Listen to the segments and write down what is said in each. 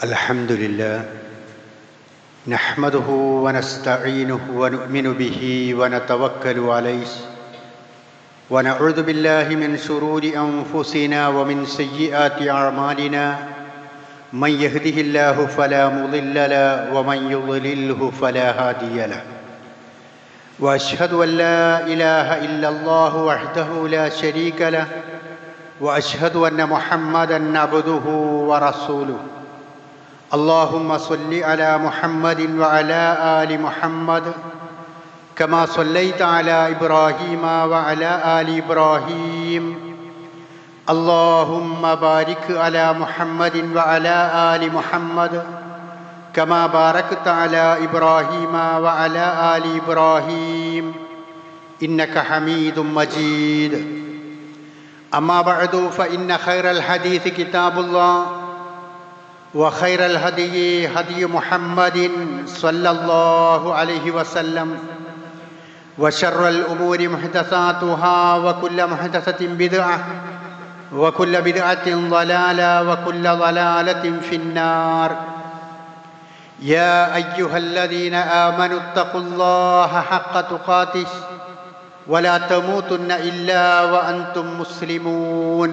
الحمد لله نحمده ونستعينه ونؤمن به ونتوكل عليه ونعوذ بالله من شرور أنفسنا ومن سيئات أعمالنا من يهده الله فلا مضل له ومن يضلله فلا هادي له وأشهد أن لا إله إلا الله وحده لا شريك له وأشهد أن محمدًا عبده ورسوله اللهم صل على محمد وعلى آل محمد كما صليت على إبراهيم وعلى آل إبراهيم اللهم بارك على محمد وعلى آل محمد كما باركت على إبراهيم وعلى آل إبراهيم إنك حميد مجيد أما بعد فإن خير الحديث كتاب الله وخير الهدي هدي محمد صلى الله عليه وسلم وشر الأمور محدثاتها وكل محدثة بدعة وكل بدعة ضلالة وكل ضلالة في النار يا أيها الذين آمنوا اتقوا الله حق تقاته ولا تموتن إلا وأنتم مسلمون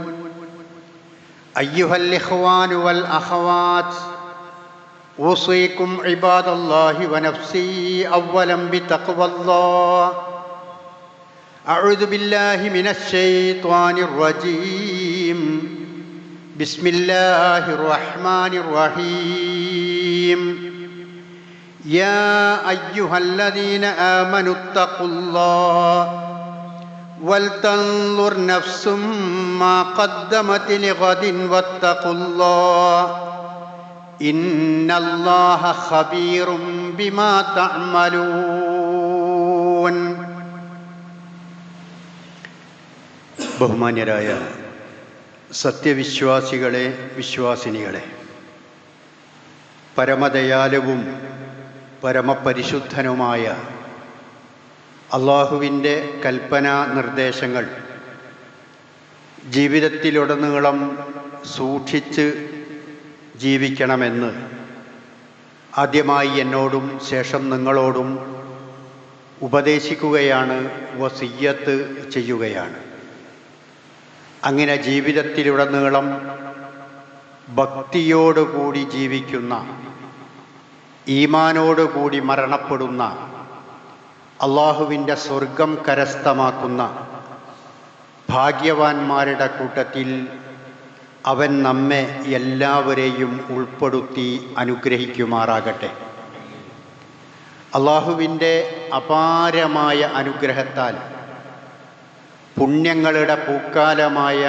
أيها الإخوان والأخوات أوصيكم عباد الله ونفسي أولا بتقوى الله أعوذ بالله من الشيطان الرجيم بسم الله الرحمن الرحيم يا أيها الذين آمنوا اتقوا الله ولتنظر نفس ما قدمت لغد واتقوا الله إن الله خبير بما تعملون. ബഹുമാന്യരായ സത്യവിശ്വാസികളെ, വിശ്വാസിനികളെ, പരമദയാലുവും പരമപരിശുദ്ധനുമായ അള്ളാഹുവിൻ്റെ കൽപ്പനാ നിർദ്ദേശങ്ങൾ ജീവിതത്തിലുടനീളം സൂക്ഷിച്ച് ജീവിക്കണമെന്ന് ആദ്യമായി എന്നോടും ശേഷം നിങ്ങളോടും ഉപദേശിക്കുകയാണ്, വസിയ്യത്ത് ചെയ്യുകയാണ്. അങ്ങനെ ജീവിതത്തിലുടനീളം ഭക്തിയോടുകൂടി ജീവിക്കുന്ന, ഈമാനോടുകൂടി മരണപ്പെടുന്ന, അള്ളാഹുവിൻ്റെ സ്വർഗം കരസ്ഥമാക്കുന്ന ഭാഗ്യവാന്മാരുടെ കൂട്ടത്തിൽ അവൻ നമ്മെ എല്ലാവരെയും ഉൾപ്പെടുത്തി അനുഗ്രഹിക്കുമാറാകട്ടെ. അള്ളാഹുവിൻ്റെ അപാരമായ അനുഗ്രഹത്താൽ പുണ്യങ്ങളുടെ പൂക്കാലമായ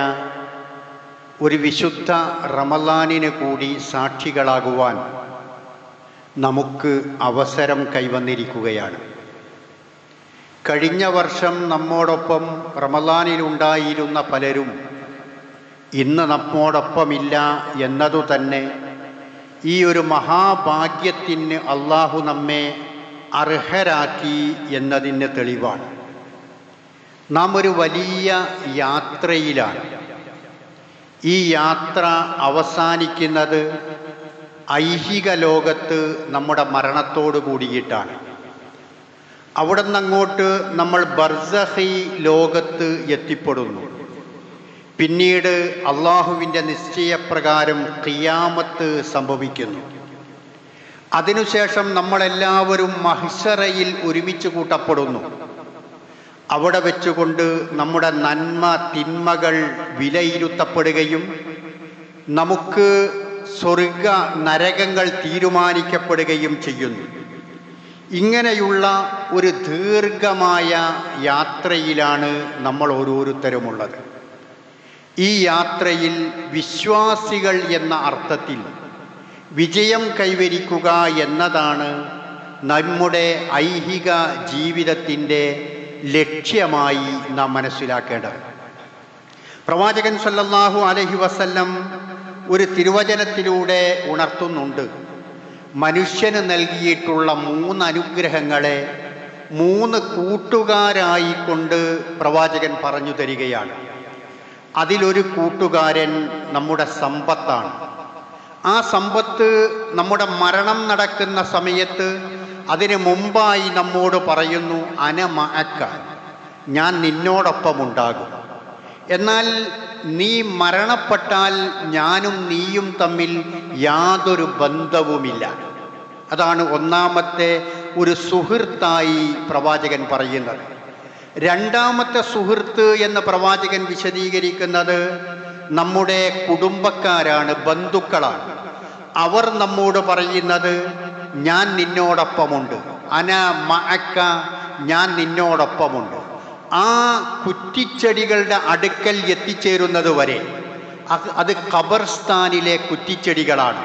ഒരു വിശുദ്ധ റമളാനിന് കൂടി സാക്ഷികളാകുവാൻ നമുക്ക് അവസരം കൈവന്നിരിക്കുകയാണ്. കഴിഞ്ഞ വർഷം നമ്മോടൊപ്പം റമളാനിലുണ്ടായിരുന്ന പലരും ഇന്ന് നമ്മോടൊപ്പമില്ല എന്നതു തന്നെ ഈ ഒരു മഹാഭാഗ്യത്തിന് അള്ളാഹു നമ്മെ അർഹരാക്കി എന്നതിന് തെളിവാണ്. നാം ഒരു വലിയ യാത്രയിലാണ്. ഈ യാത്ര അവസാനിക്കുന്നത് ഐഹിക ലോകത്ത് നമ്മുടെ മരണത്തോടു കൂടിയിട്ടാണ്. അവിടെ നിന്നങ്ങോട്ട് നമ്മൾ ബർസഖി ലോകത്ത് എത്തിപ്പെടുന്നു. പിന്നീട് അള്ളാഹുവിൻ്റെ നിശ്ചയപ്രകാരം ഖിയാമത്ത് സംഭവിക്കുന്നു. അതിനുശേഷം നമ്മളെല്ലാവരും മഹ്ശറയിൽ ഒരുമിച്ച് കൂട്ടപ്പെടുന്നു. അവിടെ വെച്ചുകൊണ്ട് നമ്മുടെ നന്മ തിന്മകൾ വിലയിരുത്തപ്പെടുകയും നമുക്ക് സ്വർഗ നരകങ്ങൾ തീരുമാനിക്കപ്പെടുകയും ചെയ്യുന്നു. ഇങ്ങനെയുള്ള ഒരു ദീർഘമായ യാത്രയിലാണ് നമ്മൾ ഓരോരുത്തരുമുള്ളത്. ഈ യാത്രയിൽ വിശ്വാസികൾ എന്ന അർത്ഥത്തിൽ വിജയം കൈവരിക്കുക എന്നതാണ് നമ്മുടെ ഐഹിക ജീവിതത്തിൻ്റെ ലക്ഷ്യമായി നാം മനസ്സിലാക്കേണ്ടത്. പ്രവാചകൻ സല്ലല്ലാഹു അലൈഹി വസല്ലം ഒരു തിരുവചനത്തിലൂടെ ഉണർത്തുന്നുണ്ട്. മനുഷ്യന് നൽകിയിട്ടുള്ള 3 അനുഗ്രഹങ്ങളെ 3 കൂട്ടുകാരായിക്കൊണ്ട് പ്രവാചകൻ പറഞ്ഞു തരികയാണ്. അതിലൊരു കൂട്ടുകാരൻ നമ്മുടെ സമ്പത്താണ്. ആ സമ്പത്ത് നമ്മുടെ മരണം നടക്കുന്ന സമയത്ത് അതിന് മുമ്പായി നമ്മോട് പറയുന്നു അന മഅക, ഞാൻ നിന്നോടൊപ്പമുണ്ടാകും. എന്നാൽ നീ മരണപ്പെട്ടാൽ ഞാനും നീയും തമ്മിൽ യാതൊരു ബന്ധവുമില്ല. അതാണ് ഒന്നാമത്തെ ഒരു സുഹൃത്തായി പ്രവാചകൻ പറയുന്നത്. രണ്ടാമത്തെ സുഹൃത്ത് എന്ന് പ്രവാചകൻ വിശദീകരിക്കുന്നത് നമ്മുടെ കുടുംബക്കാരാണ്, ബന്ധുക്കളാണ്. അവർ നമ്മോട് പറയുന്നത് ഞാൻ നിന്നോടൊപ്പമുണ്ട്, അന മഅക, ഞാൻ നിന്നോടൊപ്പമുണ്ട്. ആ കുറ്റിച്ചെടികളുടെ അടുക്കൽ എത്തിച്ചേരുന്നത് വരെ അത് ഖബർസ്ഥാനിലെ കുറ്റിച്ചെടികളാണ്.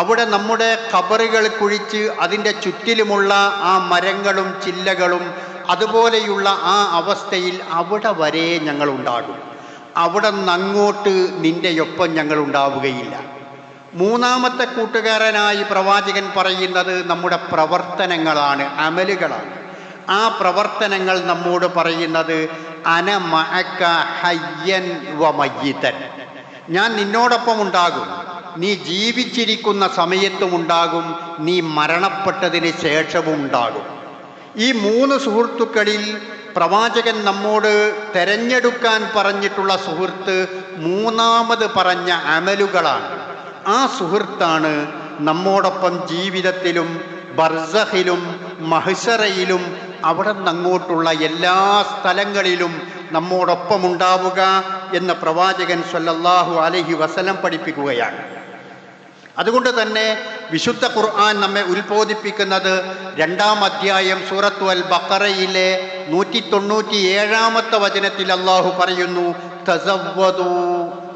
അവിടെ നമ്മുടെ ഖബറുകൾ കുഴിച്ച് അതിൻ്റെ ചുറ്റിലുമുള്ള ആ മരങ്ങളും ചില്ലകളും അതുപോലെയുള്ള ആ അവസ്ഥയിൽ അവിടെ വരെ ഞങ്ങളുണ്ടാകും. അവിടെ നിന്നങ്ങോട്ട് നിൻ്റെയൊപ്പം ഞങ്ങളുണ്ടാവുകയില്ല. മൂന്നാമത്തെ കൂട്ടുകാരനായി പ്രവാചകൻ പറയുന്നത് നമ്മുടെ പ്രവർത്തനങ്ങളാണ്, അമലുകളാണ്. ആ പ്രവർത്തനങ്ങൾ നമ്മോട് പറയുന്നത് അന മഅക ഹയ്യൻ വ മയ്യിതൻ, ഞാൻ നിന്നോടൊപ്പം ഉണ്ടാകും. നീ ജീവിച്ചിരിക്കുന്ന സമയത്തും ഉണ്ടാകും, നീ മരണപ്പെട്ടതിന് ശേഷവും ഉണ്ടാകും. ഈ മൂന്ന് സുഹൃത്തുക്കളിൽ പ്രവാചകൻ നമ്മോട് തെരഞ്ഞെടുക്കാൻ പറഞ്ഞിട്ടുള്ള സുഹൃത്ത് മൂന്നാമത് പറഞ്ഞ അമലുകളാണ്. ആ സുഹൃത്താണ് നമ്മോടൊപ്പം ജീവിതത്തിലും ബർസഖിലും മഹ്ശറയിലും അവിടെ നിന്നങ്ങോട്ടുള്ള എല്ലാ സ്ഥലങ്ങളിലും നമ്മോടൊപ്പം ഉണ്ടാവുക എന്ന് പ്രവാചകൻ സ്വല്ലല്ലാഹു അലൈഹി വസല്ലം പഠിപ്പിക്കുകയാണ്. അതുകൊണ്ട് തന്നെ വിശുദ്ധ ഖുർആൻ നമ്മെ ഉത്ബോധിപ്പിക്കുന്നത് 2-ാം അധ്യായം സൂറത്തു അൽ ബഖറയിലെ 197-ാമത്തെ വചനത്തിൽ അല്ലാഹു പറയുന്നു, തസവ്വദൂ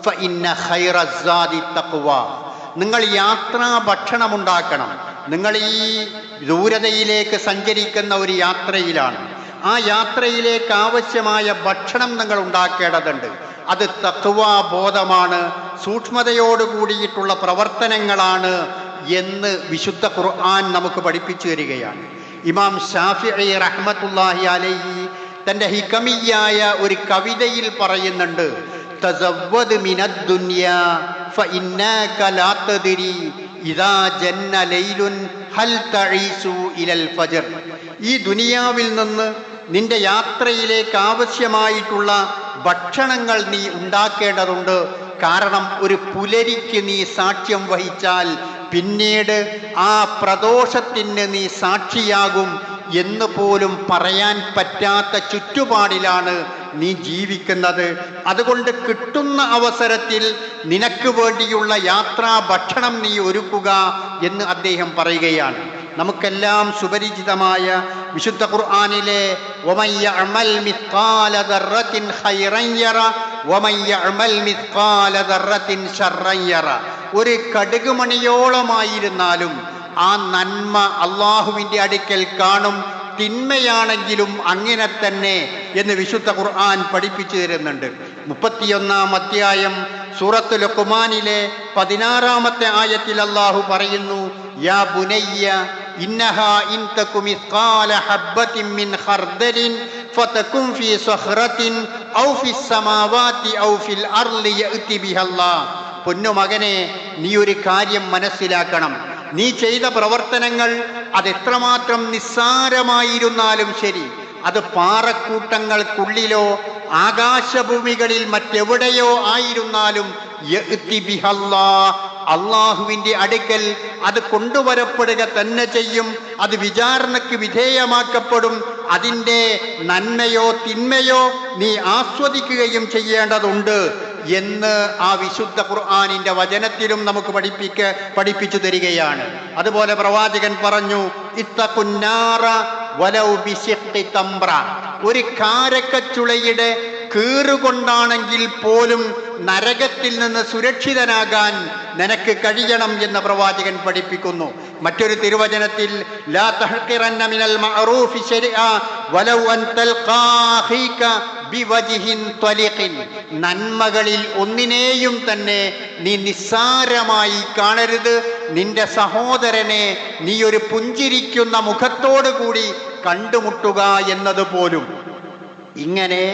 ഫഇന്ന ഖൈറസ്സാദി തഖ്വ, നിങ്ങൾ യാത്രാ ഭക്ഷണമുണ്ടാക്കണം. നിങ്ങൾ ഈ ദൂരതയിലേക്ക് സഞ്ചരിക്കുന്ന ഒരു യാത്രയിലാണ്. ആ യാത്രയിലേക്ക് ആവശ്യമായ ഭക്ഷണം നിങ്ങൾ ഉണ്ടാക്കേണ്ടതുണ്ട്. അത് തഖ്വ ബോധമാണ്, സൂക്ഷ്മതയോട് കൂടിയിട്ടുള്ള പ്രവർത്തനങ്ങളാണ് എന്ന് വിശുദ്ധ ഖുർആൻ നമുക്ക് പഠിപ്പിച്ചു തരികയാണ്. ഇമാം ശാഫിഈ റഹ്മത്തുള്ളാഹി അലൈഹി തൻ്റെ ഹികമിയായ ഒരു കവിതയിൽ പറയുന്നുണ്ട്, തസവ്വദ് മിനദ് ദുനിയാ ഫഇന്നക ലാ തദ്രി ഇദാ ജന്ന ലൈലുൻ ഹൽ തഈസു ഇലൽ ഫജ്ർ. ഈ ദുനിയാവിൽ നിന്ന് നിന്റെ യാത്രയിലേക്ക് ആവശ്യമായിട്ടുള്ള ഭക്ഷണങ്ങൾ നീ ഉണ്ടാക്കേണ്ടതുണ്ട്. കാരണം ഒരു പുലരിക്ക് നീ സാക്ഷ്യം വഹിച്ചാൽ പിന്നീട് ആ പ്രദോഷത്തിന് നീ സാക്ഷിയാകും എന്ന് പോലും പറയാൻ പറ്റാത്ത ചുറ്റുപാടിലാണ് നീ ജീവിക്കുന്നത്. അതുകൊണ്ട് കിട്ടുന്ന അവസരത്തിൽ നിനക്ക് വേണ്ടിയുള്ള യാത്രാ ഭക്ഷണം നീ ഒരുക്കുക എന്ന് അദ്ദേഹം പറയുകയാണ്. നമുക്കെല്ലാം സുപരിചിതമായ വിശുദ്ധ ഖുർആനിലെ വമൻ യഅമൽ മിസ്ഖാല ദർറത്തിൻ ഖൈറൻ യറ വമൻ യഅമൽ മിസ്ഖാല ദർറത്തിൻ ശർറൻ യറ, ഒരു കടുക് മണിയോളമായിരുന്നാലും ആ നന്മ അള്ളാഹുവിൻ്റെ അടുക്കൽ കാണും, തിന്മയാണെങ്കിലും അങ്ങനെ തന്നെ എന്ന് വിശുദ്ധ ഖുർആൻ പഠിപ്പിച്ചു തരുന്നുണ്ട്. 31-ാം അധ്യായം സൂറത്തുൽ ലുഖ്മാനിലെ 16-ാമത്തെ ആയത്തിൽ അല്ലാഹു പറയുന്നു, യാ ബുനയ്യ ഇന്നഹാ ഇൻ തകു മിസ്ഖാല ഹബ്ബത്തിൻ മിൻ ഖർദലിൻ ഫതകുൻ ഫീ സഖറത്തിൻ ഔ ഫിസ് സമാവാതി ഔ ഫിൽ അർളി യഅതി ബിഹല്ലാഹ്. പൊന്നുമകനെ, നീ ഒരു കാര്യം മനസ്സിലാക്കണം. നീ ചെയ്ത പ്രവർത്തനങ്ങൾ അതെത്രമാത്രം നിസ്സാരമായിരുന്നാലും ശരി, അത് പാറക്കൂട്ടങ്ങൾക്കുള്ളിലോ ആകാശഭൂമികളിൽ മറ്റെവിടെയോ ആയിരുന്നാലും യഅതി ബിഹല്ലാഹ്, അള്ളാഹുവിൻ്റെ അടുക്കൽ അത് കൊണ്ടുവരപ്പെടുക തന്നെ ചെയ്യും. അത് വിചാരണയ്ക്ക് വിധേയമാക്കപ്പെടും. അതിൻ്റെ നന്മയോ തിന്മയോ നീ ആസ്വദിക്കുകയും ചെയ്യേണ്ടതുണ്ട് എന്ന് ആ വിശുദ്ധ ഖുർആനിൻ്റെ വചനത്തിലും നമുക്ക് പഠിപ്പിച്ചു തരികയാണ്. അതുപോലെ പ്രവാചകൻ പറഞ്ഞു, ഇത്തഖുന്നാറ വലൗ ബിശിഖ്ഖി തംറ, ഒരു കാരക്കച്ചുളയുടെ കീറുകൊണ്ടാണെങ്കിൽ പോലും നരകത്തിൽ നിന്ന് സുരക്ഷിതനാകാൻ നിനക്ക് കഴിയണം എന്ന് പ്രവാചകൻ പഠിപ്പിക്കുന്നു. മറ്റൊരു തിരുവചനത്തിൽ ലാ തഹ്ഖിറന്ന മിനൽ മഅറൂഫി ശൈഅ വലൗ അൻ തൽഖാ അഖീക ബിവജ്ഹിൻ ത്വലിഖിൻ, നന്മകളിൽ ഒന്നിനെയും തന്നെ നീ നിസ്സാരമായി കാണരുത്. നിന്റെ സഹോദരനെ നീ ഒരു പുഞ്ചിരിക്കുന്ന മുഖത്തോടു കൂടി കണ്ടുമുട്ടുക എന്നതുപോലും. ഇങ്ങനെ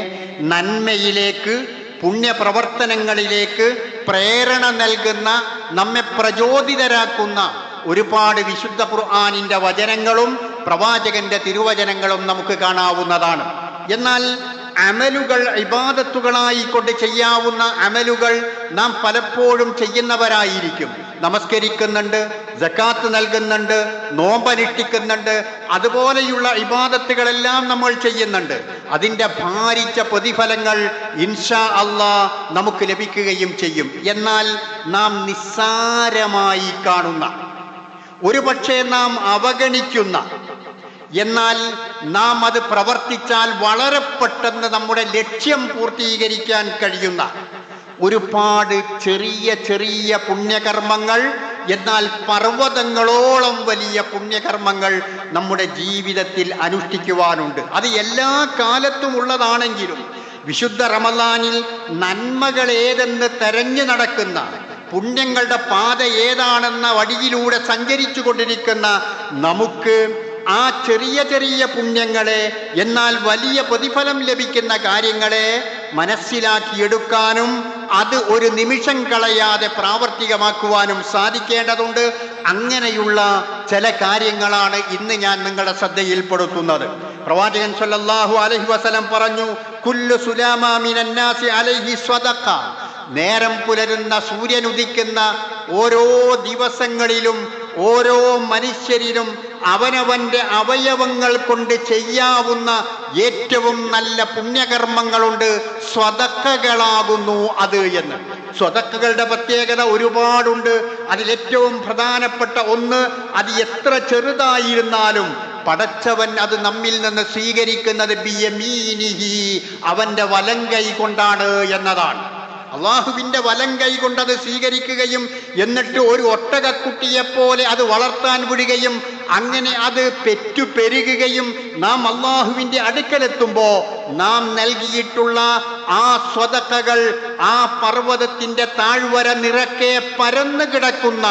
നന്മയിലേക്ക്, പുണ്യപ്രവർത്തനങ്ങളിലേക്ക് പ്രേരണ നൽകുന്ന നമ്മെ പ്രചോദിതരാക്കുന്ന ഒരുപാട് വിശുദ്ധ ഖുർആനിന്റെ വചനങ്ങളും പ്രവാചകന്റെ തിരുവചനങ്ങളും നമുക്ക് കാണാവുന്നതാണ്. എന്നാൽ അമലുകൾ, ഇബാദത്തുകളായിക്കൊണ്ട് ചെയ്യാവുന്ന അമലുകൾ നാം പലപ്പോഴും ചെയ്യുന്നവരായിരിക്കും. നമസ്കരിക്കുന്നുണ്ട്, സക്കാത്ത് നൽകുന്നുണ്ട്, നോമ്പനുഷ്ഠിക്കുന്നുണ്ട്, അതുപോലെയുള്ള ഇബാദത്തുകളെല്ലാം നമ്മൾ ചെയ്യുന്നുണ്ട്. അതിൻ്റെ ഭാരിച്ച പ്രതിഫലങ്ങൾ ഇൻഷാ അല്ലാഹ് നമുക്ക് ലഭിക്കുകയും ചെയ്യും. എന്നാൽ നാം നിസ്സാരമായി കാണുന്ന, ഒരുപക്ഷെ നാം അവഗണിക്കുന്ന, എന്നാൽ നാം അത് പ്രവർത്തിച്ചാൽ വളരെ പെട്ടെന്ന് നമ്മുടെ ലക്ഷ്യം പൂർത്തീകരിക്കാൻ കഴിയുന്ന ഒരുപാട് ചെറിയ ചെറിയ പുണ്യകർമ്മങ്ങൾ, എന്നാൽ പർവ്വതങ്ങളോളം വലിയ പുണ്യകർമ്മങ്ങൾ നമ്മുടെ ജീവിതത്തിൽ അനുഷ്ഠിക്കുവാനുണ്ട്. അത് എല്ലാ കാലത്തും ഉള്ളതാണെങ്കിലും വിശുദ്ധ റമളാനിൽ നന്മകൾ ഏതെന്ന് തെരഞ്ഞു നടക്കുന്ന, പുണ്യങ്ങളുടെ പാത ഏതാണെന്ന വഴിയിലൂടെ സഞ്ചരിച്ചു കൊണ്ടിരിക്കുന്ന നമുക്ക് ആ ചെറിയ ചെറിയ പുണ്യങ്ങളെ, എന്നാൽ വലിയ പ്രതിഫലം ലഭിക്കുന്ന കാര്യങ്ങളെ മനസ്സിലാക്കിയെടുക്കാനും അത് ഒരു നിമിഷം കളയാതെ പ്രാവർത്തികമാക്കുവാനും സാധിക്കേണ്ടതുണ്ട്. അങ്ങനെയുള്ള ചില കാര്യങ്ങളാണ് ഇന്ന് ഞാൻ നിങ്ങളുടെ ശ്രദ്ധയിൽപ്പെടുത്തുന്നത്. പ്രവാചകൻ സല്ലല്ലാഹു അലൈഹി വസല്ലം പറഞ്ഞു, കുല്ലു സുലാമാ മിനൻ നാസി അലൈഹി സ്വദഖ. നേരം പുലരുന്ന, സൂര്യൻ ഉദിക്കുന്ന ഓരോ ദിവസങ്ങളിലും ഓരോ മനുഷ്യരിലും അവനവന്റെ അവയവങ്ങൾ കൊണ്ട് ചെയ്യാവുന്ന ഏറ്റവും നല്ല പുണ്യകർമ്മങ്ങളുണ്ട്, സ്വതക്കകളാകുന്നു അത് എന്ന്. സ്വതക്കകളുടെ പ്രത്യേകത ഒരുപാടുണ്ട്. അതിലേറ്റവും പ്രധാനപ്പെട്ട ഒന്ന്, അത് എത്ര ചെറുതായിരുന്നാലും പടച്ചവൻ അത് നമ്മിൽ നിന്ന് സ്വീകരിക്കുന്നത് ബിയമീനിഹി, അവന്റെ വലങ്കൈ കൊണ്ടാണ് എന്നതാണ്. അള്ളാഹുവിന്റെ വലങ്കൈ കൊണ്ടത് സ്വീകരിക്കുകയും എന്നിട്ട് ഒരു ഒട്ടകക്കുട്ടിയെപ്പോലെ അത് വളർത്താൻ വിടുകയും അങ്ങനെ അത് പെറ്റുപെരുകുകയും നാം അള്ളാഹുവിന്റെ അടുക്കലെത്തുമ്പോൾ നാം നൽകിയിട്ടുള്ള ആ സ്വതക്കകൾ ആ പർവ്വതത്തിന്റെ താഴ്വര നിറക്കെ പരന്നു കിടക്കുന്ന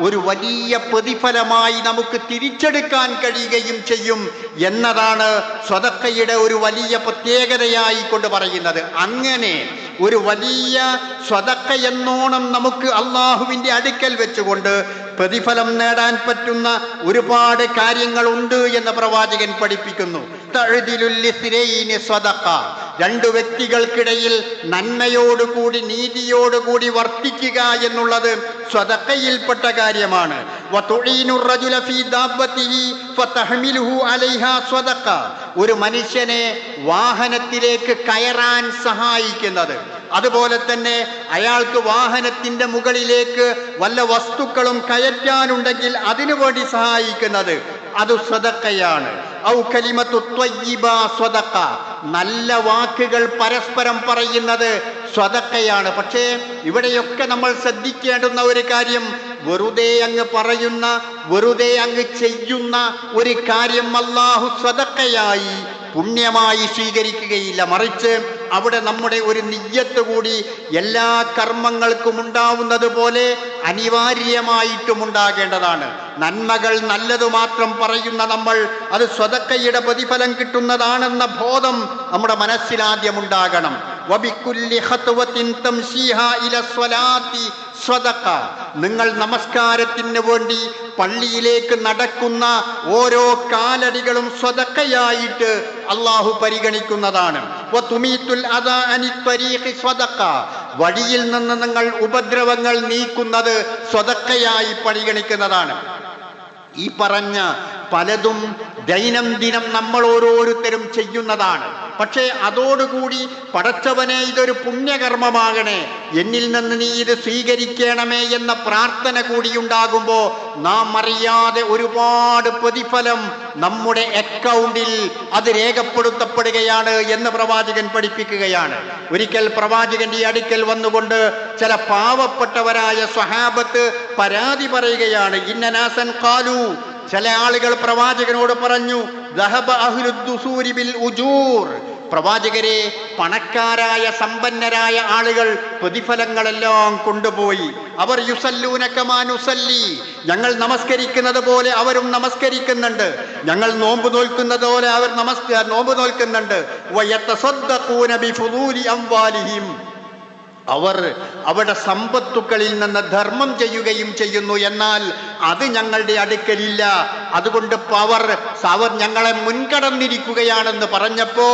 ഒരു വലിയ പ്രതിഫലമായി നമുക്ക് തിരിച്ചെടുക്കാൻ കഴിയുകയും ചെയ്യും എന്നതാണ് സ്വതക്കയുടെ ഒരു വലിയ പ്രത്യേകതയായി കൊണ്ട് പറയുന്നത്. അങ്ങനെ ഒരു വലിയ സ്വതക്ക എന്നോണം നമുക്ക് അള്ളാഹുവിന്റെ അടുക്കൽ വെച്ചുകൊണ്ട് പ്രതിഫലം നേടാൻ പറ്റുന്ന ഒരുപാട് കാര്യങ്ങളുണ്ട് എന്ന് പ്രവാചകൻ പഠിപ്പിക്കുന്നു. രണ്ടു വ്യക്തികൾക്കിടയിൽ നന്മയോടുകൂടി നീതിയോടുകൂടി വർത്തിക്കുക എന്നുള്ളത് സ്വതക്കയിൽപ്പെട്ട കാര്യമാണ്. ഒരു മനുഷ്യനെ വാഹനത്തിലേക്ക് കയറാൻ സഹായിക്കുന്നത്, അതുപോലെ തന്നെ അയാൾക്ക് വാഹനത്തിന്റെ മുകളിലേക്ക് വല്ല വസ്തുക്കളും കയറ്റാനുണ്ടെങ്കിൽ അതിനു വേണ്ടി സഹായിക്കുന്നത്, അത് സ്വതക്കയാണ്. ഔ കലിമത്തു ത്വയ്യിബ സ്വതക്ക, നല്ല വാക്കുകൾ പരസ്പരം പറയുന്നത് സ്വതക്കയാണ്. പക്ഷേ ഇവിടെയൊക്കെ നമ്മൾ ശ്രദ്ധിക്കേണ്ടുന്ന ഒരു കാര്യം, വെറുതെ അങ്ങ് പറയുന്ന, വെറുതെ അങ്ങ് ചെയ്യുന്ന ഒരു കാര്യം അല്ലാഹു സ്വതക്കയായി പുണ്യമായി സ്വീകരിക്കുകയില്ല. മറിച്ച് അവിടെ നമ്മുടെ ഒരു നിയ്യത്ത് കൂടി എല്ലാ കർമ്മങ്ങൾക്കും ഉണ്ടാവുന്നത് പോലെ അനിവാര്യമായിട്ടും ഉണ്ടാകേണ്ടതാണ്. നന്മകൾ നല്ലത് മാത്രം പറയുന്ന നമ്മൾ അത് സ്വതക്കയുടെ പ്രതിഫലം കിട്ടുന്നതാണെന്ന ബോധം നമ്മുടെ മനസ്സിലാദ്യം ഉണ്ടാകണം. വബിക്കുല്ലി ഖത്വത്തിൻ തംശീഹാ ഇല സ്വലാത്തി സ്വതക്ക. നിങ്ങൾ നമസ്കാരത്തിന് വേണ്ടി പള്ളിയിലേക്ക് നടക്കുന്ന ഓരോ കാലടികളും സ്വതക്കയായിട്ട് അള്ളാഹു പരിഗണിക്കുന്നതാണ്. വഴിയിൽ നിന്ന് നിങ്ങൾ ഉപദ്രവങ്ങൾ നീക്കുന്നത് സ്വതക്കയായി പരിഗണിക്കുന്നതാണ്. ഈ പറഞ്ഞ പലതും ദൈനംദിനം നമ്മൾ ഓരോരുത്തരും ചെയ്യുന്നതാണ്. പക്ഷേ അതോടുകൂടി പടച്ചവനെ ഇതൊരു പുണ്യകർമ്മമാകണേ, എന്നിൽ നിന്ന് നീ ഇത് സ്വീകരിക്കണമേ എന്ന പ്രാർത്ഥന കൂടി ഉണ്ടാകുമ്പോൾ നാം അറിയാതെ ഒരുപാട് പ്രതിഫലം നമ്മുടെ അക്കൗണ്ടിൽ അത് രേഖപ്പെടുത്തപ്പെടുകയാണ് എന്ന് പ്രവാചകൻ പഠിപ്പിക്കുകയാണ്. ഒരിക്കൽ പ്രവാചകന്റെ അടുക്കൽ വന്നുകൊണ്ട് ചില പാവപ്പെട്ടവരായ സ്വഹാബത്ത് പരാതി പറയുകയാണ്. ഇന്നനാസൻ ഖാലു, ചില ആളുകൾ പ്രവാചകനോട് പറഞ്ഞു, ദഹബ അഹ്ലുദ്ദുസൂരി ബിൽ ഉജൂർ, പ്രവാചകരെ പണക്കാരായ സമ്പന്നരായ ആളുകൾ പ്രതിഫലങ്ങളെല്ലാം കൊണ്ടുപോയി. അവർ യുസല്ലൂന കമാ നുസല്ലി, ഞങ്ങൾ നമസ്കരിക്കുന്നത് പോലെ അവരും നമസ്കരിക്കുന്നുണ്ട്, ഞങ്ങൾ നോമ്പ് നോൽക്കുന്നത് പോലെ അവർ നോമ്പ് നോൽക്കുന്നുണ്ട്. വയതസദ്ദഖൂന ബിഫുദൂലി അംവാലിഹിം, അവർ അവരുടെ സമ്പത്തുക്കളിൽ നിന്ന് ധർമ്മം ചെയ്യുകയും ചെയ്യുന്നു, എന്നാൽ അത് ഞങ്ങളുടെ അടുക്കലില്ല, അതുകൊണ്ട് അവർ ഞങ്ങളെ മുൻകടന്നിരിക്കുകയാണെന്ന് പറഞ്ഞപ്പോ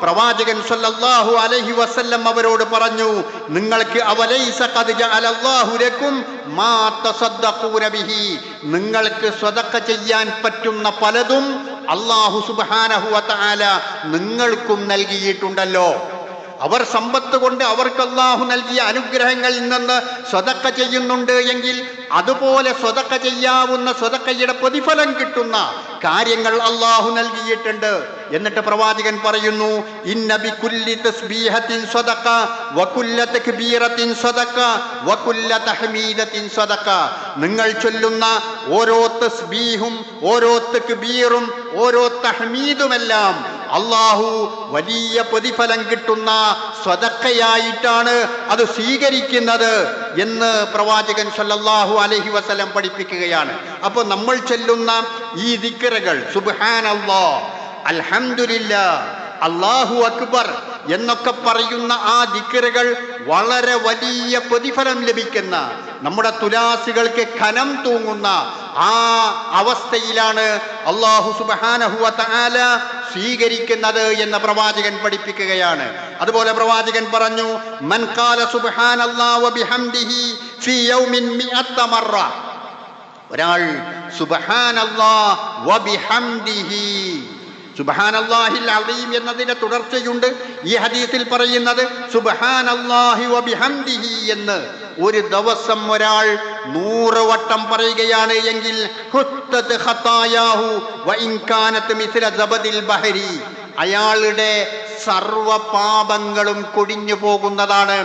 പ്രവാചകൻ സല്ലല്ലാഹു അലൈഹി വസല്ലം അവരോട് പറഞ്ഞു, നിങ്ങൾക്ക് അവലൈസ ഖദ് ജഅലല്ലാഹു ലക്കും മാ തസദ്ദഖൂന ബിഹി, നിങ്ങൾക്ക് സ്വതക്ക ചെയ്യാൻ പറ്റുന്ന പലതും അല്ലാഹു സുബ്ഹാനഹു വ തആല നിങ്ങൾക്കും നൽകിയിട്ടുണ്ടല്ലോ. അവർ സമ്പത്ത് കൊണ്ട് അവർക്ക് അല്ലാഹു നൽകിയ അനുഗ്രഹങ്ങളിൽ നിന്ന് സ്വതക്ക ചെയ്യുന്നുണ്ട് എങ്കിൽ അതുപോലെ സ്വതക്ക ചെയ്യാവുന്ന സ്വതക്കയുടെ പ്രതിഫലം കിട്ടുന്ന കാര്യങ്ങൾ അല്ലാഹു നൽകിയിട്ടുണ്ട്. എന്നിട്ട് പ്രവാചകൻ പറയുന്നു, ഇന്ന ബികുല്ലി തസ്ബീഹത്തിൻ സ്വതക്ക വകുല്ല തക്ബീറത്തിൻ സ്വതക്ക വകുല്ല തഹ്മീദത്തിൻ സ്വതക്ക, നിങ്ങൾ ചൊല്ലുന്ന ഓരോ തസ്ബീഹും ഓരോ തക്ബീറും ഓരോ തഹ്മീദുമെല്ലാം അല്ലാഹു വലിയ പ്രതിഫലം കിട്ടുന്ന സ്വതക്കയായിട്ടാണ് അത് സ്വീകരിക്കുന്നത് എന്ന് പ്രവാചകൻ സല്ലല്ലാഹു അലൈഹി വസല്ലം പഠിപ്പിക്കുകയാണ്. അപ്പോൾ നമ്മൾ ചൊല്ലുന്ന ഈ ദിക്റുകൾ സുബ്ഹാനല്ലാഹ്, അൽഹംദുലില്ലാഹ്, അല്ലാഹു അക്ബർ എന്നൊക്കെ പറയുന്ന ആ ദിക്റുകൾ വളരെ വലിയ പ്രതിഫലം ലഭിക്കുന്ന, നമ്മുടെ തുലാസികൾക്ക് കനം തൂങ്ങുന്ന ആ അവസ്ഥയിലാണ് അല്ലാഹു സുബ്ഹാനഹു വ തആല സ്വീകരിക്കുന്നത് എന്ന് പ്രവാചകൻ പഠിപ്പിക്കുകയാണ്. അതുപോലെ പ്രവാചകൻ പറഞ്ഞു, മൻ ഖാല സുബ്ഹാനല്ലാഹി വ ബിഹംദിഹി ഫീ യൗമിൻ മിഅത്ത മറ, ഒരാൾ സുബ്ഹാനല്ലാഹി വ ബിഹംദിഹി, സുബ്ഹാനല്ലാഹിൽ അസീം എന്നതിന്റെ തുടർച്ചയുണ്ട്. ഈ ഹദീസിൽ പറയുന്നത് സുബ്ഹാനല്ലാഹി വ ബിഹംദിഹി എന്ന് ഒരു ദിവസം ഒരാൾ 100 വട്ടം പറയുകയാണ് എങ്കിൽ ഹുത്തത് ഖതായാഹു വ ഇൻ കാനത് മിസ്ല സബദിൽ ബഹരി, അയാളുടെ സർവ പാപങ്ങളും കൊടിഞ്ഞു പോകുന്നതാണ്.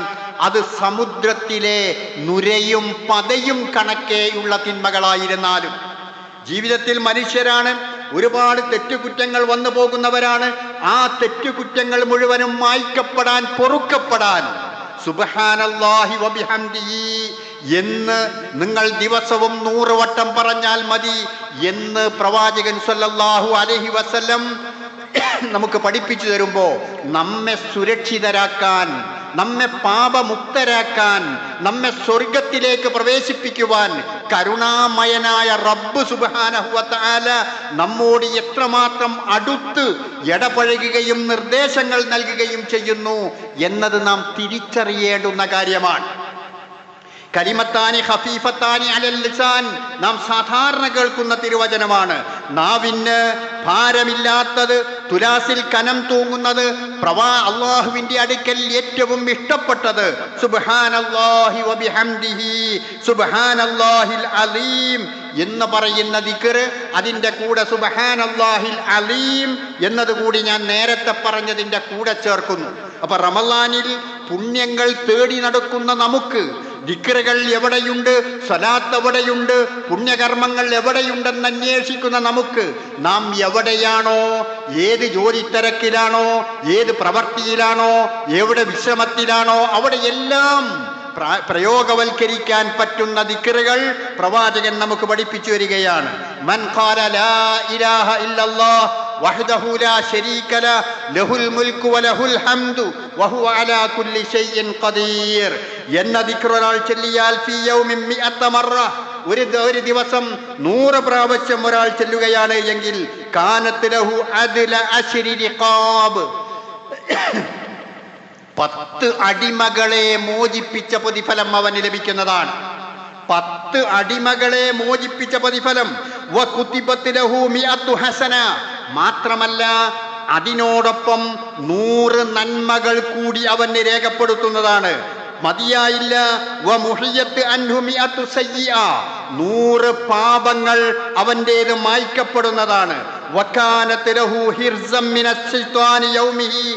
അത് സമുദ്രത്തിലെ നുരയും പതയും കണക്കെയുള്ള തിന്മകളായിരുന്നാലും. ജീവിതത്തിൽ മനുഷ്യരാണ്, ഒരുപാട് തെറ്റുകുറ്റങ്ങൾ വന്നു പോകുന്നവരാണ്. ആ തെറ്റുകുറ്റങ്ങൾ മുഴുവനും മായ്ക്കപ്പെടാൻ, പൊറുക്കപ്പെടാൻ സുബ്ഹാനല്ലാഹി വ ബിഹംദിഹി എന്ന് നിങ്ങൾ ദിവസവും 100 വട്ടം പറഞ്ഞാൽ മതി എന്ന് പ്രവാചകൻ സല്ലല്ലാഹു അലൈഹി വസല്ലം നമുക്ക് പഠിപ്പിച്ചു തരുമ്പോ നമ്മെ സുരക്ഷിതരാക്കാൻ, നമ്മെ പാപമുക്തരാക്കാൻ, നമ്മെ സ്വർഗത്തിലേക്ക് പ്രവേശിപ്പിക്കുവാൻ കരുണാമയനായ റബ്ബ് സുബ്ഹാനഹു വ തആല നമ്മോട് എത്രമാത്രം അടുത്ത് ഇടപഴകുകയും നിർദ്ദേശങ്ങൾ നൽകുകയും ചെയ്യുന്നു എന്നത് നാം തിരിച്ചറിയേണ്ടുന്ന കാര്യമാണ്. കലിമത്താനി ഖഫീഫത്താനി അലൽ ലിസാൻ, നാം സാധാരണ കേൾക്കുന്ന തിരുവചനമാണ്. നാവിന് ഭാരമില്ലാത്തത്, തുലാസിൽ കനം തൂങ്ങുന്നത്, അല്ലാഹുവിന്റെ അടുക്കൽ ഏറ്റവും ഇഷ്ടപ്പെട്ടത് സുബ്ഹാനല്ലാഹി വ ബിഹംദിഹി സുബ്ഹാനല്ലാഹിൽ അലീം എന്ന് പറയുന്ന ദിക്ർ. അതിൻ്റെ കൂടെ സുബ്ഹാനല്ലാഹിൽ അലീം എന്നതുകൂടി ഞാൻ നേരത്തെ പറഞ്ഞതിൻ്റെ കൂടെ ചേർക്കുന്നു. അപ്പൊ റമളാനിൽ പുണ്യങ്ങൾ തേടി നടക്കുന്ന നമുക്ക് ദിക്റുകൾ എവിടെയുണ്ട്, സ്വലാത്ത് എവിടെയുണ്ട്, പുണ്യകർമ്മങ്ങൾ എവിടെയുണ്ടെന്ന് അന്വേഷിക്കുന്ന നമുക്ക് നാം എവിടെയാണോ, ഏത് ജോലി തിരക്കിലാണോ, ഏത് പ്രവൃത്തിയിലാണോ, എവിടെ വിശ്രമത്തിലാണോ അവിടെയെല്ലാം പ്രയോഗവൽക്കരിക്കാൻ പറ്റുന്ന ദിക്റുകൾ പ്രവാചകൻ നമുക്ക് പഠിപ്പിച്ചു വരികയാണ്. മൻ ഖാല ലാ ഇലാഹ ഇല്ലല്ലാഹ് വഹ്ദഹു ലാ ശരീക ലഹുൽ മുൽക്കു വലഹുൽ ഹംദു വഹുവ അലാ കുല്ലി ഷൈഇൻ ഖദീർ എന്ന ദിക്ർ ഒരാൾ ചൊല്ലിയാൽ ഫീ യൗമിൻ മിഅത്ത മറ, ഒരു ദിവസം 100 പ്രാവശ്യം ഒരാൾ ചൊല്ലുകയാണ് എങ്കിൽ കാനത്ത് ലഹു അദ്ല അശ്രി റിഖാബ്, 10 അടിമകളെ മോചിപ്പിച്ച പ്രതിഫലം അവന് ലഭിക്കുന്നതാണ്. 10 അടിമകളെ മോചിപ്പിച്ച പ്രതിഫലം. വകുതിബത് ലഹു മിഅത്തു ഹസന, മാത്രമല്ല അതിനോടൊപ്പം 100 നന്മകൾ കൂടി അവന് രേഖപ്പെടുത്തുന്നതാണ്. മതിയായില്ല, വമുഹിയത്ത് അൻഹു മിഅത്തു സയ്യിഅ, 100 പാപങ്ങൾ അവൻ്റേത് മായ്ക്കപ്പെടുന്നതാണ്. വകാനത് ലഹു ഹിർസം മിനശ് ശൈത്വാനി യൗമിഹി,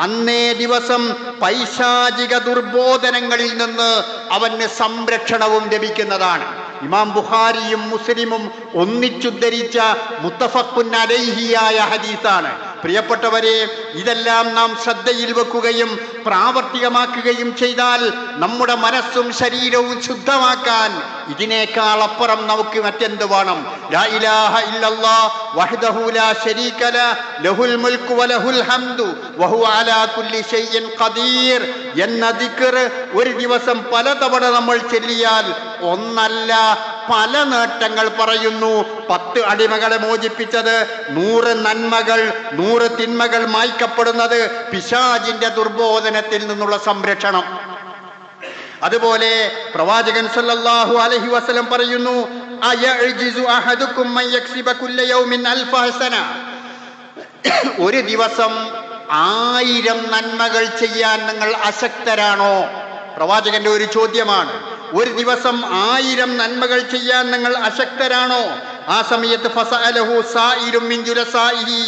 അന്നേ ദിവസം പൈശാചിക ദുർബോധനങ്ങളിൽ നിന്ന് അവന് സംരക്ഷണവും ലഭിക്കുന്നതാണ്. ഇമാം ബുഖാരിയും മുസ്ലിമും ഒന്നിച്ചുദ്ധരിച്ച മുത്തഫഖുൻ അലൈഹിയായ ഹദീസാണ്. പ്രിയപ്പെട്ടവരെ, ഇതെല്ലാം നാം ശ്രദ്ധയിൽ വെക്കുകയും പ്രാവർത്തികമാക്കുകയും ചെയ്താൽ നമ്മുടെ മനസ്സും ശരീരവും ശുദ്ധമാക്കാൻ ഇതിനേക്കാൾ അപ്പുറം നമുക്ക് മറ്റെന്ത് വേണം? ലാ ഇലാഹ ഇല്ലല്ലാഹ് വഹ്ദഹു ലാ ശരീക ലഹു ലഹുൽ മുൽക്കു വലഹുൽ ഹംദു വഹുവ അലാ കുല്ലി ഷൈഇൻ ഖദീർ എന്ന ദിക്ർ ഒരു ദിവസം പലതവണ നമ്മൾ ചൊല്ലിയാൽ ഒന്നല്ല പല നേട്ടങ്ങൾ പറയുന്നു. 10 അടിമകളെ മോചിപ്പിച്ചത്, 100 നന്മകൾ 100 തിന്മകൾ മായ്ക്കപ്പെടുന്നത്, പിശാചിന്റെ ദുർബോധനത്തിൽ നിന്നുള്ള സംരക്ഷണം. അതുപോലെ പ്രവാചകൻ സല്ലല്ലാഹു അലൈഹി വസല്ലം പറയുന്നു, അയഅ്ജിസു അഹദുക്കും മൻ യക്സിബ കുല്ല യൗമിൻ അൽഫ ഹസന. ഒരു ദിവസം 1000 നന്മകൾ ചെയ്യാൻ നിങ്ങൾ അശക്തരാണോ? പ്രവാചകന്റെ ഒരു ചോദ്യമാണ്. ഒരു ദിവസം 1000 നന്മകൾ ചെയ്യാൻ നിങ്ങൾ അശക്തരാണോ? ആ സമയത്ത് ഫസഅലഹു സായിരും മിൻ ജുലസാഇഹി,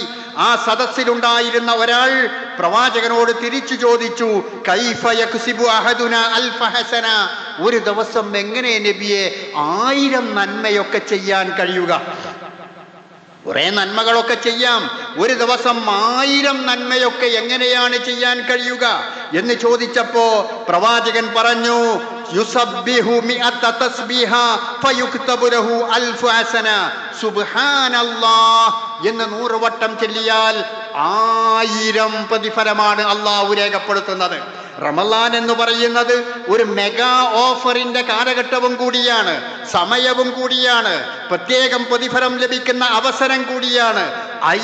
ആ സദസ്സിലുണ്ടായിരുന്ന ഒരാൾ പ്രവാചകനോട് തിരിച്ചു ചോദിച്ചു, കൈഫ യക്സിബു അഹദുന അൽഫ ഹസന, ഒരു ദിവസം എങ്ങനെ നബിയെ 1000 നന്മയൊക്കെ ചെയ്യാൻ കഴിയുക? കുറെ നന്മകളൊക്കെ ചെയ്യാം, ഒരു ദിവസം 1000 നന്മയൊക്കെ എങ്ങനെയാണ് ചെയ്യാൻ കഴിയുക എന്ന് ചോദിച്ചപ്പോ പ്രവാചകൻ പറഞ്ഞു, യുസബ്ബിഹു മിഅത തസ്ബീഹ ഫയുക്തബു ലഹു അൽഫു ഹസന, സുബ്ഹാനല്ലാഹ് എന്ന് 100 വട്ടം ചൊല്ലിയാൽ 1000 പ്രതിഫലമാണ് അള്ളാഹു രേഖപ്പെടുത്തുന്നത്. റമളാൻ എന്ന് പറയുന്നത് ഒരു മെഗാ ഓഫറിന്റെ കാലഘട്ടവും കൂടിയാണ്, സമയവും കൂടിയാണ്, പ്രത്യേകം പ്രതിഫലം ലഭിക്കുന്ന അവസരം കൂടിയാണ്.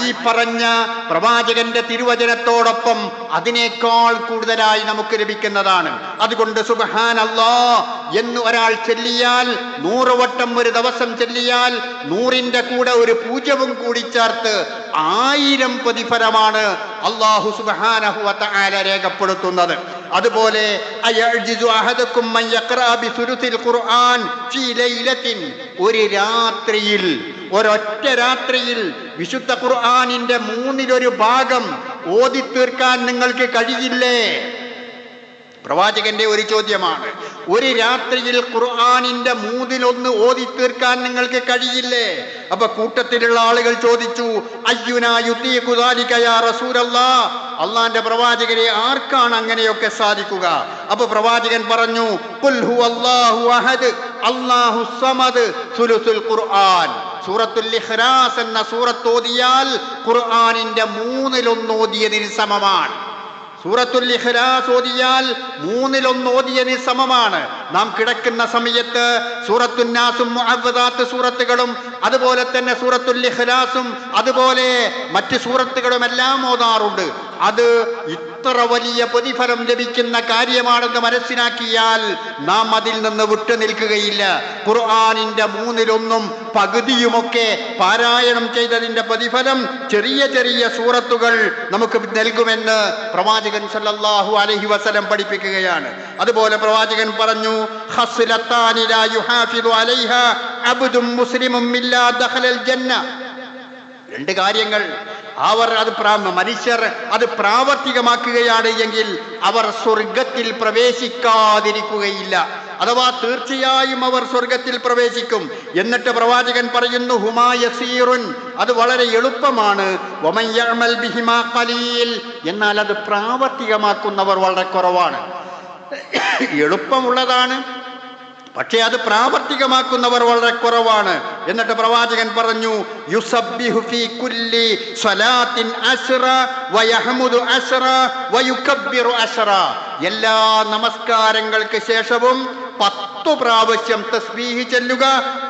ഈ പറഞ്ഞ പ്രവാചകന്റെ തിരുവചനത്തോടൊപ്പം അതിനേക്കാൾ കൂടുതലായി നമുക്ക് ലഭിക്കുന്നതാണ്. അതുകൊണ്ട് സുബ്ഹാനല്ലാഹ് എന്ന് ഒരാൾ ചൊല്ലിയാൽ, 100 വട്ടം ഒരു ദിവസം ചൊല്ലിയാൽ 100ന്റെ കൂടെ ഒരു 0 കൂടി ചേർത്ത് 1000 പ്രതിഫലമാണ് അല്ലാഹു സുബ്ഹാനഹു വ തആല രേഖപ്പെടുത്തുന്നത്. അതുപോലെ അയഅ്ജിസു അഹദുക്കും മൻ യഖറഅ ബിസുലുസിൽ ഖുർആൻ ഫീ ലൈലത്തിൻ, ഒരു രാത്രിയിൽ, ഒരൊറ്റ രാത്രിയിൽ വിശുദ്ധ ഖുർആനിന്റെ 1/3 ഭാഗം ഓതി തീർക്കാൻ നിങ്ങൾക്ക് കഴിയില്ലേ? പ്രവാചകന്റെ ഒരു ചോദ്യമാണ്. ഒരു രാത്രിയിൽ ഖുർആനിന്റെ 1/3 ഓതി തീർക്കാൻ നിങ്ങൾക്ക് കഴിയില്ലേ? അപ്പൊ കൂട്ടത്തിലുള്ള ആളുകൾ ചോദിച്ചു, അയ്യുനാ യുതീഖു ദാലിക യാ റസൂലല്ലാഹ്, അള്ളാന്റെ പ്രവാചകരെ ആർക്കാണ് അങ്ങനെയൊക്കെ സാധിക്കുക? അപ്പൊ പ്രവാചകൻ പറഞ്ഞു, ഖുൽ ഹുവല്ലാഹു അഹദ് അല്ലാഹുസ് സമദ് സുലുസുൽ ഖുർആൻ. സൂറത്തുൽ ഇഖ്ലാസ് എന്ന സൂറത്ത് ഓതിയാൽ ഖുർആനിന്റെ 1/3 ഓതിയതിന് സമമാണ്. സൂറത്തുൽ ഇഖ്ലാസ് ഓതിയാൽ 1/3 ഓതിയതിന് സമമാണ്. നാം കിടക്കുന്ന സമയത്ത് സൂറത്തുൻ നാസും മുഅവ്വദാത്ത് സൂറത്തുകളും അതുപോലെ തന്നെ സൂറത്തുൽ ഇഖ്ലാസും അതുപോലെ മറ്റ് സൂറത്തുകളും എല്ലാം ഓതാറുണ്ട്. അത് ഇത്ര വലിയ പ്രതിഫലം ലഭിക്കുന്ന കാര്യമാണെന്ന് മനസ്സിലാക്കിയാൽ നാം അതിൽ നിന്ന് വിട്ടു നിൽക്കുകയില്ല. ഖുർആനിന്റെ 1/3 പകുതിയുമൊക്കെ പാരായണം ചെയ്തതിന്റെ പ്രതിഫലം ചെറിയ ചെറിയ സൂറത്തുകൾ നമുക്ക് നൽകുമെന്ന് പ്രവാചകൻ സല്ലല്ലാഹു അലൈഹി വസല്ലം പഠിപ്പിക്കുകയാണ്. അതുപോലെ പ്രവാചകൻ പറഞ്ഞു, ഖസ്ലത്താനി ലാ യുഹാഫിദു അലൈഹാ അബ്ദും മുസ്ലിമും ഇല്ലാ ദഖലൽ ജന്ന. 2 കാര്യങ്ങൾ മനുഷ്യർ അത് പ്രാവർത്തികമാക്കുകയാണ് എങ്കിൽ അവർ സ്വർഗത്തിൽ പ്രവേശിക്കാതിരിക്കുകയില്ല. അഥവാ തീർച്ചയായും അവർ സ്വർഗത്തിൽ പ്രവേശിക്കും. എന്നിട്ട് പ്രവാചകൻ പറയുന്നു, ഹുമാ യസീറുൻ, അത് വളരെ എളുപ്പമാണ്. വമൻ യഅമൽ ബിഹിമാ ഖലീൽ, എന്നാൽ അത് പ്രാവർത്തികമാക്കുന്നവർ വളരെ കുറവാണ്. എളുപ്പമുള്ളതാണ്, പക്ഷേ അത് പ്രാവർത്തികമാക്കുന്നവർ വളരെ കുറവാണ്. എന്നിട്ട് പ്രവാചകൻ പറഞ്ഞു, യുസബ്ബിഹു ഫീ കുല്ലി സ്വലാത്തിൻ അസ്റ വയഹ്മുദു അസ്റ വയുകബ്ബിറു അസ്റ. എല്ലാ നമസ്കാരങ്ങൾക്ക് ശേഷവും 10 പ്രാവശ്യം തസ്ബീഹ് ചൊല്ലുക,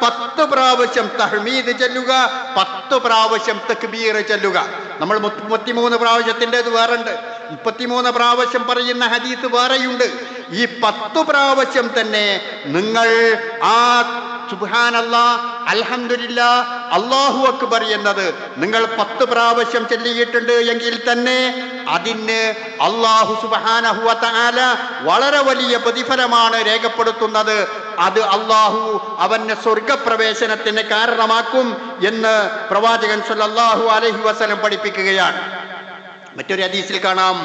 10 പ്രാവശ്യം തഹ്മീദ് ചൊല്ലുക, 10 പ്രാവശ്യം തക്ബീർ ചൊല്ലുക. നമ്മൾ 33 പ്രാവശ്യത്തിൻ്റെത് വേറുണ്ട്, 33 പ്രാവശ്യം പറയുന്ന ഹദീസ് വേറെയുണ്ട്. ഈ 10 പ്രാവശ്യം തന്നെ നിങ്ങൾ ആ സുബ്ഹാനല്ലാഹ്, അൽഹംദുലില്ലാഹ്, അല്ലാഹു അക്ബർ എന്നത് നിങ്ങൾ 10 പ്രാവശ്യം ചൊല്ലിയിട്ടുണ്ട് എങ്കിൽ തന്നെ അതിന് അല്ലാഹു സുബ്ഹാനഹു വ തആല വളരെ വലിയ പ്രതിഫലമാണ് രേഖപ്പെടുത്തുന്നത്. അത് അല്ലാഹു അവന്റെ സ്വർഗപ്രവേശനത്തിന് കാരണമാക്കും എന്ന് പ്രവാചകൻ സല്ലല്ലാഹു അലൈഹി വസല്ലം പഠിപ്പിക്കുകയാണ്. മറ്റൊരു ഹദീസിൽ കാണാം,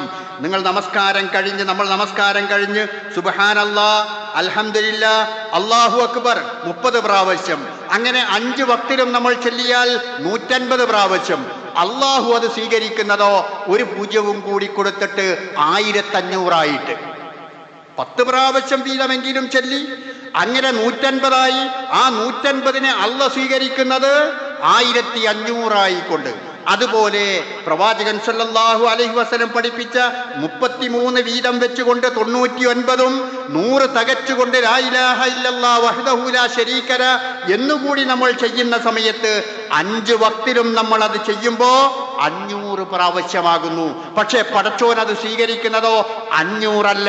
നമ്മൾ നമസ്കാരം കഴിഞ്ഞ് സുബ്ഹാനല്ലാഹ്, അൽഹംദുലില്ലാഹ്, അല്ലാഹു അക്ബർ 30 പ്രാവശ്യം, അങ്ങനെ 5 വക്തിലും നമ്മൾ ചൊല്ലിയാൽ 150 പ്രാവശ്യം. അള്ളാഹു അത് സ്വീകരിക്കുന്നതോ ഒരു 0 കൂടി കൊടുത്തിട്ട് 1500 10 പ്രാവശ്യം വീതമെങ്കിലും ചൊല്ലി അങ്ങനെ 150 ആ 150 അള്ളാഹ് സ്വീകരിക്കുന്നത് 1500 കൊണ്ട്. അതുപോലെ പ്രവാചകൻ സല്ലല്ലാഹു അലൈഹി വസല്ലം പഠിപ്പിച്ച 33 വീതം വെച്ചുകൊണ്ട് 99 100 തികച്ചുകൊണ്ട് ലാ ഇലാഹ ഇല്ലല്ലാഹ് വഹ്ദഹു ലാ ശരീക ലഹ് എന്നുകൂടി നമ്മൾ ചെയ്യുന്ന സമയത്ത് 5 വക്തിലും നമ്മൾ അത് ചെയ്യുമ്പോൾ 500 പ്രാവശ്യമാകുന്നു. പക്ഷേ പടച്ചോൻ അത് സ്വീകരിക്കുന്നതോ 500 അല്ല,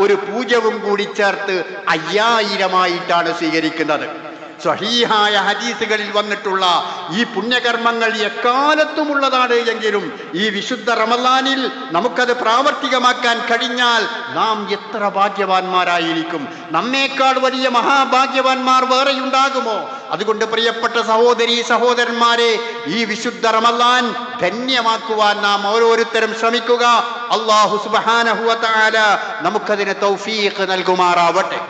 ഒരു 0 കൂടി ചേർത്ത് 5000 സ്വീകരിക്കുന്നത്. സ്വഹീഹായ ഹദീസുകളിൽ വന്നിട്ടുള്ള ഈ പുണ്യകർമ്മങ്ങൾ എക്കാലത്തുമുള്ളതാണ് എങ്കിലും ഈ വിശുദ്ധ റമളാനിൽ നമുക്കത് പ്രാവർത്തികമാക്കാൻ കഴിഞ്ഞാൽ നാം എത്ര ഭാഗ്യവാന്മാരായിരിക്കും. നമ്മേക്കാൾ വലിയ മഹാഭാഗ്യവാന്മാർ വേറെയുണ്ടാകുമോ? അതുകൊണ്ട് പ്രിയപ്പെട്ട സഹോദരീ സഹോദരന്മാരെ, ഈ വിശുദ്ധ റമളാൻ ധന്യമാക്കുവാൻ നാം ഓരോരുത്തരും ശ്രമിക്കുക. അല്ലാഹു സുബ്ഹാനഹു വ തആല നമുക്കതിന് തൗഫീഖ് നൽകുമാറാവട്ടെ.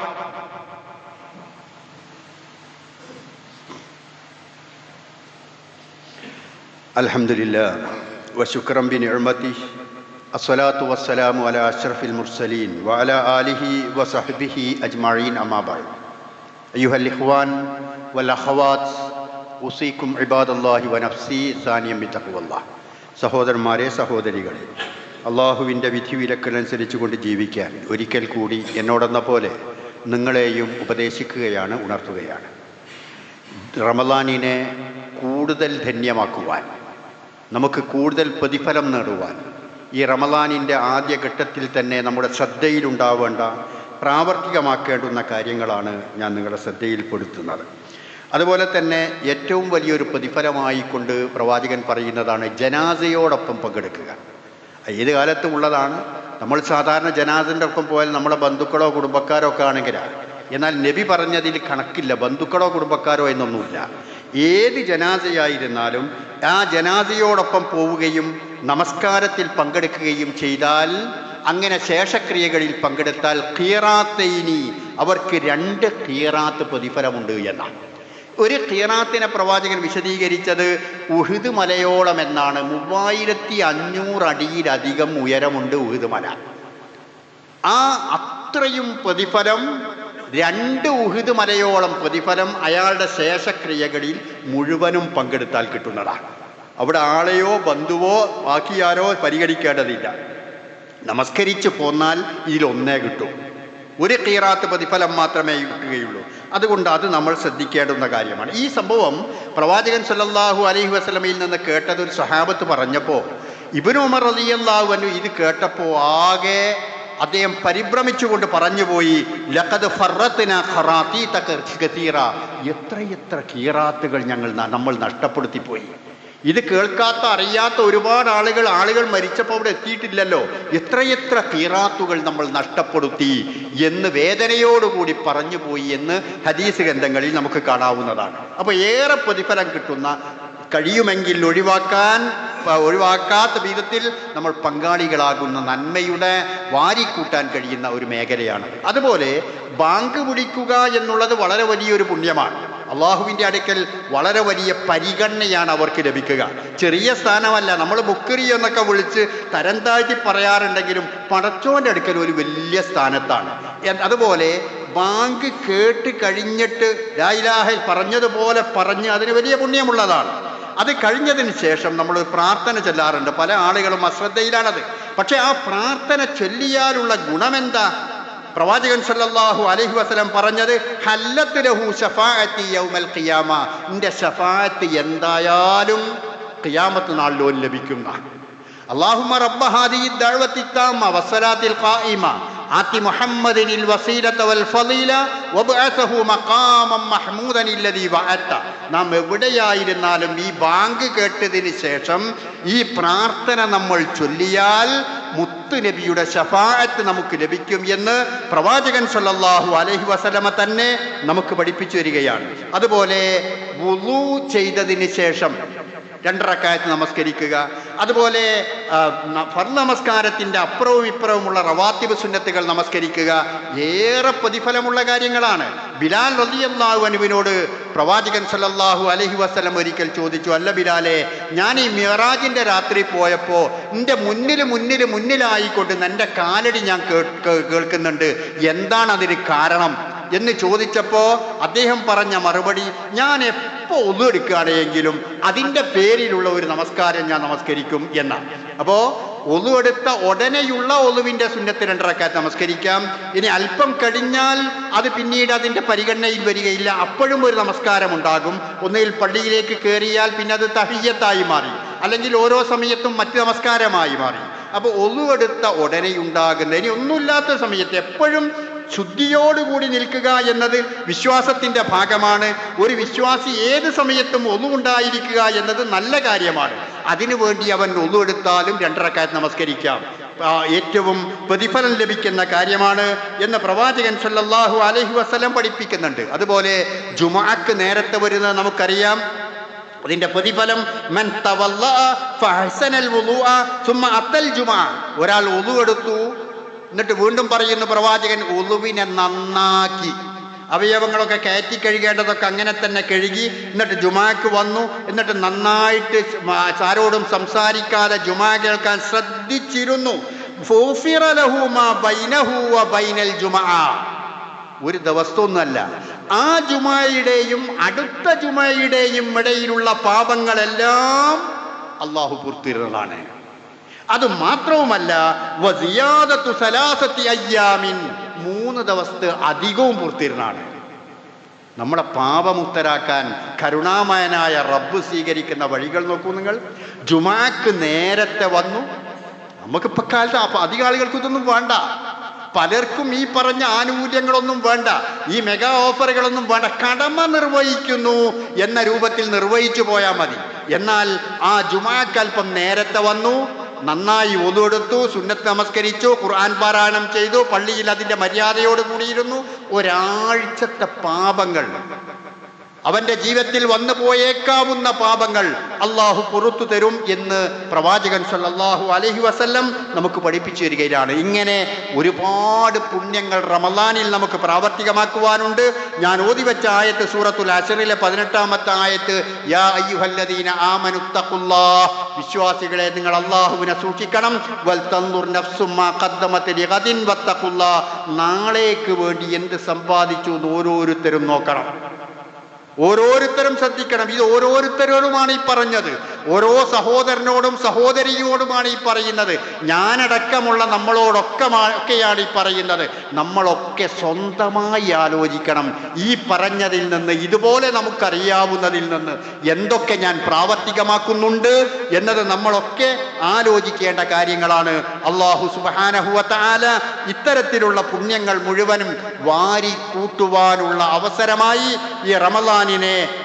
അൽഹംദുലില്ലാഹ് വശുക്രൻ ബിനിഅ്മതിഹി അസ്സലാത്തു വസ്സലാമു അലാ അഷ്റഫിൽ മുർസലീൻ വഅലാ ആലിഹി വസഹ്ബിഹി അജ്മഈൻ അമ്മാ ബഅദ്. അയ്യുഹൽ ഇഖ്വാൻ വൽ അഖവാത്ത് ഉസീകും ഇബാദല്ലാഹി വനഫ്സി സാനിയം ബിതഖ്വല്ലാഹ്. സഹോദരന്മാരെ, സഹോദരികളെ, അള്ളാഹുവിൻ്റെ വിധിവിലക്കനുസരിച്ച് കൊണ്ട് ജീവിക്കാൻ ഒരിക്കൽ കൂടി എന്നോടെന്ന പോലെ നിങ്ങളെയും ഉപദേശിക്കുകയാണ്, ഉണർത്തുകയാണ്. റമളാനിനെ കൂടുതൽ ധന്യമാക്കുവാൻ, നമുക്ക് കൂടുതൽ പ്രതിഫലം നേടുവാൻ ഈ റമളാനിൻ്റെ ആദ്യഘട്ടത്തിൽ തന്നെ നമ്മുടെ ശ്രദ്ധയിലുണ്ടാവേണ്ട, പ്രാവർത്തികമാക്കേണ്ടുന്ന കാര്യങ്ങളാണ് ഞാൻ നിങ്ങളുടെ ശ്രദ്ധയിൽപ്പെടുത്തുന്നത്. അതുപോലെ തന്നെ ഏറ്റവും വലിയൊരു പ്രതിഫലമായിക്കൊണ്ട് പ്രവാചകൻ പറയുന്നതാണ് ജനാസയോടൊപ്പം പങ്കെടുക്കുക. ഏത് കാലത്തും ഉള്ളതാണ്. നമ്മൾ സാധാരണ ജനാസൻ്റെ ഒപ്പം പോയാൽ നമ്മളെ ബന്ധുക്കളോ കുടുംബക്കാരോ ഒക്കെ ആണെങ്കിലാണ്. എന്നാൽ നബി പറഞ്ഞതിൽ കണക്കില്ല, ബന്ധുക്കളോ കുടുംബക്കാരോ എന്നൊന്നുമില്ല. ഏത് ജനാസയായിരുന്നാലും ആ ജനാസയോടൊപ്പം പോവുകയും നമസ്കാരത്തിൽ പങ്കെടുക്കുകയും ചെയ്താൽ, അങ്ങനെ ശേഷക്രിയകളിൽ പങ്കെടുത്താൽ ഖീറാത്തൈനി, അവർക്ക് 2 ഖീറാത്ത് പ്രതിഫലമുണ്ട് എന്നാണ്. ഒരു ഖീറാത്തിനെ പ്രവാചകൻ വിശദീകരിച്ചത് ഉഹുദ് മലയോളം എന്നാണ്. 3500 അടിയിലധികം ഉയരമുണ്ട് ഉഹുദ് മല. ആ അത്രയും പ്രതിഫലം, 2 ഉഹുദ് മലയോളം പ്രതിഫലം അയാളുടെ ശേഷക്രിയകളിൽ മുഴുവനും പങ്കെടുത്താൽ കിട്ടുന്നതാണ്. അവിടെ ആളെയോ ബന്ധുവോ ബാക്കിയാരോ പരിഗണിക്കേണ്ടതില്ല. നമസ്കരിച്ച് പോന്നാൽ ഇതിലൊന്നേ കിട്ടും. ഒരു ഖീറാത്ത് പ്രതിഫലം മാത്രമേ കിട്ടുകയുള്ളൂ. അതുകൊണ്ട് അത് നമ്മൾ ശ്രദ്ധിക്കേണ്ടുന്ന കാര്യമാണ്. ഈ സംഭവം പ്രവാചകൻ സല്ലല്ലാഹു അലൈഹി വസല്ലമയിൽ നിന്ന് കേട്ടത് ഒരു സഹാബത്ത് പറഞ്ഞപ്പോൾ ഇബ്നു ഉമർ റളിയല്ലാഹു അൻഹു ഇത് കേട്ടപ്പോൾ ആകെ അദ്ദേഹം പരിഭ്രമിച്ചുകൊണ്ട് പറഞ്ഞുപോയി, ലഖദ് ഫറത്നാ ഖറാതീത കതീറ, എത്രയെത്ര ഖീറാത്തുകൾ നമ്മൾ നഷ്ടപ്പെടുത്തിപ്പോയി. ഇത് കേൾക്കാത്ത അറിയാത്ത ഒരുപാട് ആളുകൾ മരിച്ചപ്പോൾ അവിടെ എത്തിയിട്ടില്ലല്ലോ, എത്രയെത്ര ഖീറാത്തുകൾ നമ്മൾ നഷ്ടപ്പെടുത്തി എന്ന് വേദനയോടുകൂടി പറഞ്ഞുപോയി എന്ന് ഹദീസ് ഗ്രന്ഥങ്ങളിൽ നമുക്ക് കാണാവുന്നതാണ്. അപ്പോൾ ഏറെ പ്രതിഫലം കിട്ടുന്ന, കഴിയുമെങ്കിൽ ഒഴിവാക്കാത്ത വിധത്തിൽ നമ്മൾ പങ്കാളികളാകുന്ന നന്മയുടെ വാരിക്കൂട്ടാൻ കഴിയുന്ന ഒരു മേഖലയാണ്. അതുപോലെ ബാങ്ക് വിളിക്കുക എന്നുള്ളത് വളരെ വലിയൊരു പുണ്യമാണ്. അള്ളാഹുവിൻ്റെ അടുക്കൽ വളരെ വലിയ പരിഗണനയാണ് അവർക്ക് ലഭിക്കുക. ചെറിയ സ്ഥാനമല്ല. നമ്മൾ മുക്കറി എന്നൊക്കെ വിളിച്ച് തരം താഴ്ത്തി പറയാറുണ്ടെങ്കിലും പടച്ചോൻ്റെ അടുക്കൽ ഒരു വലിയ സ്ഥാനത്താണ്. അതുപോലെ ബാങ്ക് കേട്ട് കഴിഞ്ഞിട്ട് ലാ ഇലാഹ പറഞ്ഞതുപോലെ പറഞ്ഞ് അതിന് വലിയ പുണ്യമുള്ളതാണ്. അത് കഴിഞ്ഞതിന് ശേഷം നമ്മൾ പ്രാർത്ഥന ചൊല്ലാറുണ്ട്. പല ആളുകളും അശ്രദ്ധയിലാണത്. പക്ഷെ ആ പ്രാർത്ഥന ചൊല്ലിയാലുള്ള ഗുണമെന്താ? പ്രവാചകൻ സല്ലല്ലാഹു അലൈഹി വസല്ലം പറഞ്ഞത് ഹല്ലത്ത് ലഹു ശഫാഅത്തി യൗമൽ ഖിയാമ, നിന്റെ ശഫാഅത്ത് എന്തായാലും ഖിയാമത്ത് നാളിൽ ലഭിക്കുന്ന. അല്ലാഹുമ്മ റബ്ബ ഹാദിഹി ദഅവത്തി താമ്മ വസ്സലാത്തിൽ ഖായിമ ആതി മുഹമ്മദിനിൽ വസീലത വൽ ഫളീല വബഅസഹു മഖാമൻ മഹ്മൂദൻ അല്ലദീ വഅത. നാം എവിടെയായിരുന്നാലും ഈ ബാങ്ക് കേട്ടതിന് ശേഷം ഈ പ്രാർത്ഥന നമ്മൾ ചൊല്ലിയാൽ മുത്തുനബിയുടെ ശഫാഅത്ത് നമുക്ക് ലഭിക്കും എന്ന് പ്രവാചകൻ സല്ലല്ലാഹു അലൈഹി വസല്ലമ തന്നെ നമുക്ക് പഠിപ്പിച്ചു വരികയാണ്. അതുപോലെ വുളു ചെയ്തതിന് ശേഷം 2 റക്അത്ത് നമസ്കരിക്കുക, അതുപോലെ ഫർള് നമസ്കാരത്തിൻ്റെ അപ്പുറവും ഇപ്പുറവുമുള്ള റവാത്തിബ് സുന്നത്തുകൾ നമസ്കരിക്കുക ഏറെ പ്രതിഫലമുള്ള കാര്യങ്ങളാണ്. ബിലാൽ റളിയല്ലാഹു അൻഹുവിനോട് പ്രവാചകൻ സല്ലല്ലാഹു അലൈഹി വസല്ലം ഒരിക്കൽ ചോദിച്ചു, അല്ല ബിലാലെ, ഞാൻ ഈ മിഅ്റാജിന്റെ രാത്രി പോയപ്പോൾ എൻ്റെ മുന്നിലായിക്കൊണ്ട് എൻ്റെ കാലടി ഞാൻ കേൾക്കുന്നുണ്ട്, എന്താണ് അതിന് കാരണം എന്ന് ചോദിച്ചപ്പോൾ അദ്ദേഹം പറഞ്ഞ മറുപടി, ഞാൻ എപ്പോൾ ഒളു എടുക്കുകയാണെങ്കിലും അതിൻ്റെ പേരിലുള്ള ഒരു നമസ്കാരം ഞാൻ നമസ്കരിക്കും എന്നാണ്. അപ്പോൾ ഒളു എടുത്ത ഉടനെയുള്ള ഒളുവിൻ്റെ സുന്നത്ത് 2 റക്അത്ത് നമസ്കരിക്കാം. ഇനി അല്പം കഴിഞ്ഞാൽ അത് പിന്നീട് അതിൻ്റെ പരിഗണനയിൽ വരികയില്ല, അപ്പോഴും ഒരു നമസ്കാരം ഉണ്ടാകും. ഒന്നുകിൽ പള്ളിയിലേക്ക് കയറിയാൽ പിന്നെ അത് തഹിയ്യത്തായി മാറി, അല്ലെങ്കിൽ ഓരോ സമയത്തും മറ്റ് നമസ്കാരമായി മാറി. അപ്പോൾ ഒളു എടുത്ത ഉടനെ ഉണ്ടാകുന്ന, ഇനി ഒന്നുമില്ലാത്ത സമയത്ത് എപ്പോഴും ശുദ്ധിയോടുകൂടി നിൽക്കുക എന്നത് വിശ്വാസത്തിൻ്റെ ഭാഗമാണ്. ഒരു വിശ്വാസി ഏത് സമയത്തും ഒളു ഉണ്ടായിരിക്കുക എന്നത് നല്ല കാര്യമാണ്. അതിനുവേണ്ടി അവൻ ഒളു എടുത്താലും 2 റക്അത്ത് നമസ്കരിക്കാം, ഏറ്റവും പ്രതിഫലം ലഭിക്കുന്ന കാര്യമാണ് എന്ന് പ്രവാചകൻ സല്ലല്ലാഹു അലൈഹി വസല്ലം പഠിപ്പിക്കുന്നുണ്ട്. അതുപോലെ ജുമുഅക്ക് നേരത്തെ വരുന്നത് നമുക്കറിയാം. അതിൻ്റെ പ്രതിഫലം മൻ തവല്ലഅ ഫഹസനൽ വുളുഅ സുമ്മ അത്തൽ ജുമുഅ, ഒരാൾ ഒളു എടുത്തു എന്നിട്ട് വീണ്ടും പറയുന്നു പ്രവാചകൻ, ഒളുവിനെ നന്നാക്കി, അവയവങ്ങളൊക്കെ കയറ്റി കഴുകേണ്ടതൊക്കെ അങ്ങനെ തന്നെ കഴുകി, എന്നിട്ട് ജുമാക്ക് വന്നു, എന്നിട്ട് നന്നായിട്ട് ആരോടും സംസാരിക്കാതെ ജുമാ കേൾക്കാൻ ശ്രദ്ധിച്ചിരുന്നു. ഫുഗ്ഫിറ ലഹു മാ ബൈനഹു വ ബൈനൽ ജുമുഅ, ഒരു ദിവസമൊന്നുമല്ല, ആ ജുമായുടെയും അടുത്ത ജുമായുടെയും ഇടയിലുള്ള പാപങ്ങളെല്ലാം അള്ളാഹു പുറത്തിരുന്നതാണ്. അത് മാത്രവുമല്ല, വസിയാദത്തു സലാസത്തി അയ്യാമിൻ, 3 ദിവസത്തെ അധികവും പൂർത്തിരുന്നാണ്. നമ്മളെ പാപമുക്തരാക്കാൻ കരുണാമയനായ റബ്ബ് സ്വീകരിക്കുന്ന വഴികൾ നോക്കൂ നിങ്ങൾ. ജുമാക്ക് നേരത്തെ വന്നു, നമുക്കിപ്പോൾ കാലത്ത് അധികം ആളുകൾക്ക് ഇതൊന്നും വേണ്ട, പലർക്കും ഈ പറഞ്ഞ ആനുകൂല്യങ്ങളൊന്നും വേണ്ട, ഈ മെഗാ ഓഫറുകളൊന്നും വേണ്ട, കടമ നിർവഹിക്കുന്നു എന്ന രൂപത്തിൽ നിർവഹിച്ചു പോയാൽ മതി. എന്നാൽ ആ ജുമാക്കൽപ്പം നേരത്തെ വന്നു, നന്നായി ഒളു എടുത്തു, സുന്നത്ത് നമസ്കരിച്ചു, ഖുർആൻ പാരായണം ചെയ്തു, പള്ളിയിൽ അതിൻ്റെ മര്യാദയോട് കൂടിയിരുന്നു, ഒരാഴ്ചത്തെ പാപങ്ങൾ, അവൻ്റെ ജീവിതത്തിൽ വന്നു പോയേക്കാവുന്ന പാപങ്ങൾ അള്ളാഹു പുറത്തു തരും എന്ന് പ്രവാചകൻ സല്ലല്ലാഹു അലൈഹി വസല്ലം നമുക്ക് പഠിപ്പിച്ചു വരികയാണ്. ഇങ്ങനെ ഒരുപാട് പുണ്യങ്ങൾ റമളാനിൽ നമുക്ക് പ്രാവർത്തികമാക്കുവാനുണ്ട്. ഞാൻ ഓതിവെച്ച ആയത്ത് സൂറത്തുൽ അശ്റിലെ 18-ാമത്തെ ആയത്ത്, യാ അയ്യുഹല്ലദീന ആമനുത്തഖുല്ലാഹ്, വിശ്വാസികളെ നിങ്ങൾ അള്ളാഹുവിനെ സൂക്ഷിക്കണം, വൽ തൻദുർ നഫ്സും മാ ഖദ്ദമത് ലിഗദിൻ വത്തഖുല്ലാഹ്, നാളേക്ക് വേണ്ടി എന്ത് സമ്പാദിച്ചു എന്ന് ഓരോരുത്തരും നോക്കണം, ഓരോരുത്തരും ശ്രദ്ധിക്കണം. ഇത് ഓരോരുത്തരോടുമാണ് ഈ പറഞ്ഞത്, ഓരോ സഹോദരിയോടുമാണ് ഈ പറയുന്നത്, ഞാനടക്കമുള്ള നമ്മളോടൊക്കെയാണ് ഈ പറയുന്നത്. നമ്മളൊക്കെ സ്വന്തമായി ആലോചിക്കണം, ഈ പറഞ്ഞതിൽ നിന്ന്, ഇതുപോലെ നമുക്കറിയാവുന്നതിൽ നിന്ന് എന്തൊക്കെ ഞാൻ പ്രാവർത്തികമാക്കുന്നുണ്ട് എന്നത് നമ്മളൊക്കെ ആലോചിക്കേണ്ട കാര്യങ്ങളാണ്. അല്ലാഹു സുബ്ഹാനഹു വ തആല ഇത്തരത്തിലുള്ള പുണ്യങ്ങൾ മുഴുവനും വാരി കൂട്ടുവാനുള്ള അവസരമായി ഈ റമളാനിനെ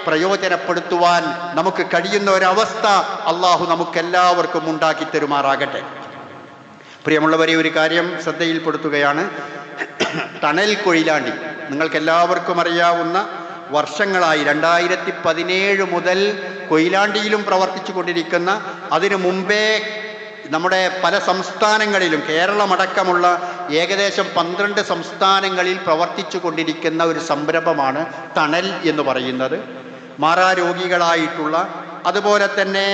പ്രയോജനപ്പെടുത്തുവാൻ നമുക്ക് കഴിയുന്ന ഒരവസ്ഥ അള്ളാഹു നമുക്കെല്ലാവർക്കും ഉണ്ടാക്കി തരുമാറാകട്ടെ. പ്രിയമുള്ളവരെ, ഒരു കാര്യം ശ്രദ്ധയിൽപ്പെടുത്തുകയാണ്. ടണൽ കൊയിലാണ്ടി നിങ്ങൾക്കെല്ലാവർക്കും അറിയാവുന്ന, വർഷങ്ങളായി 2017 മുതൽ കൊയിലാണ്ടിയിലും പ്രവർത്തിച്ചു കൊണ്ടിരിക്കുന്ന, അതിനു മുമ്പേ നമ്മുടെ പല സംസ്ഥാനങ്ങളിലും, കേരളമടക്കമുള്ള ഏകദേശം 12 സംസ്ഥാനങ്ങളിൽ പ്രവർത്തിച്ചു കൊണ്ടിരിക്കുന്ന ഒരു സംരംഭമാണ് ടണൽ എന്ന് പറയുന്നത്. മാറാരോഗികളായിട്ടുള്ള, അതുപോലെ തന്നെ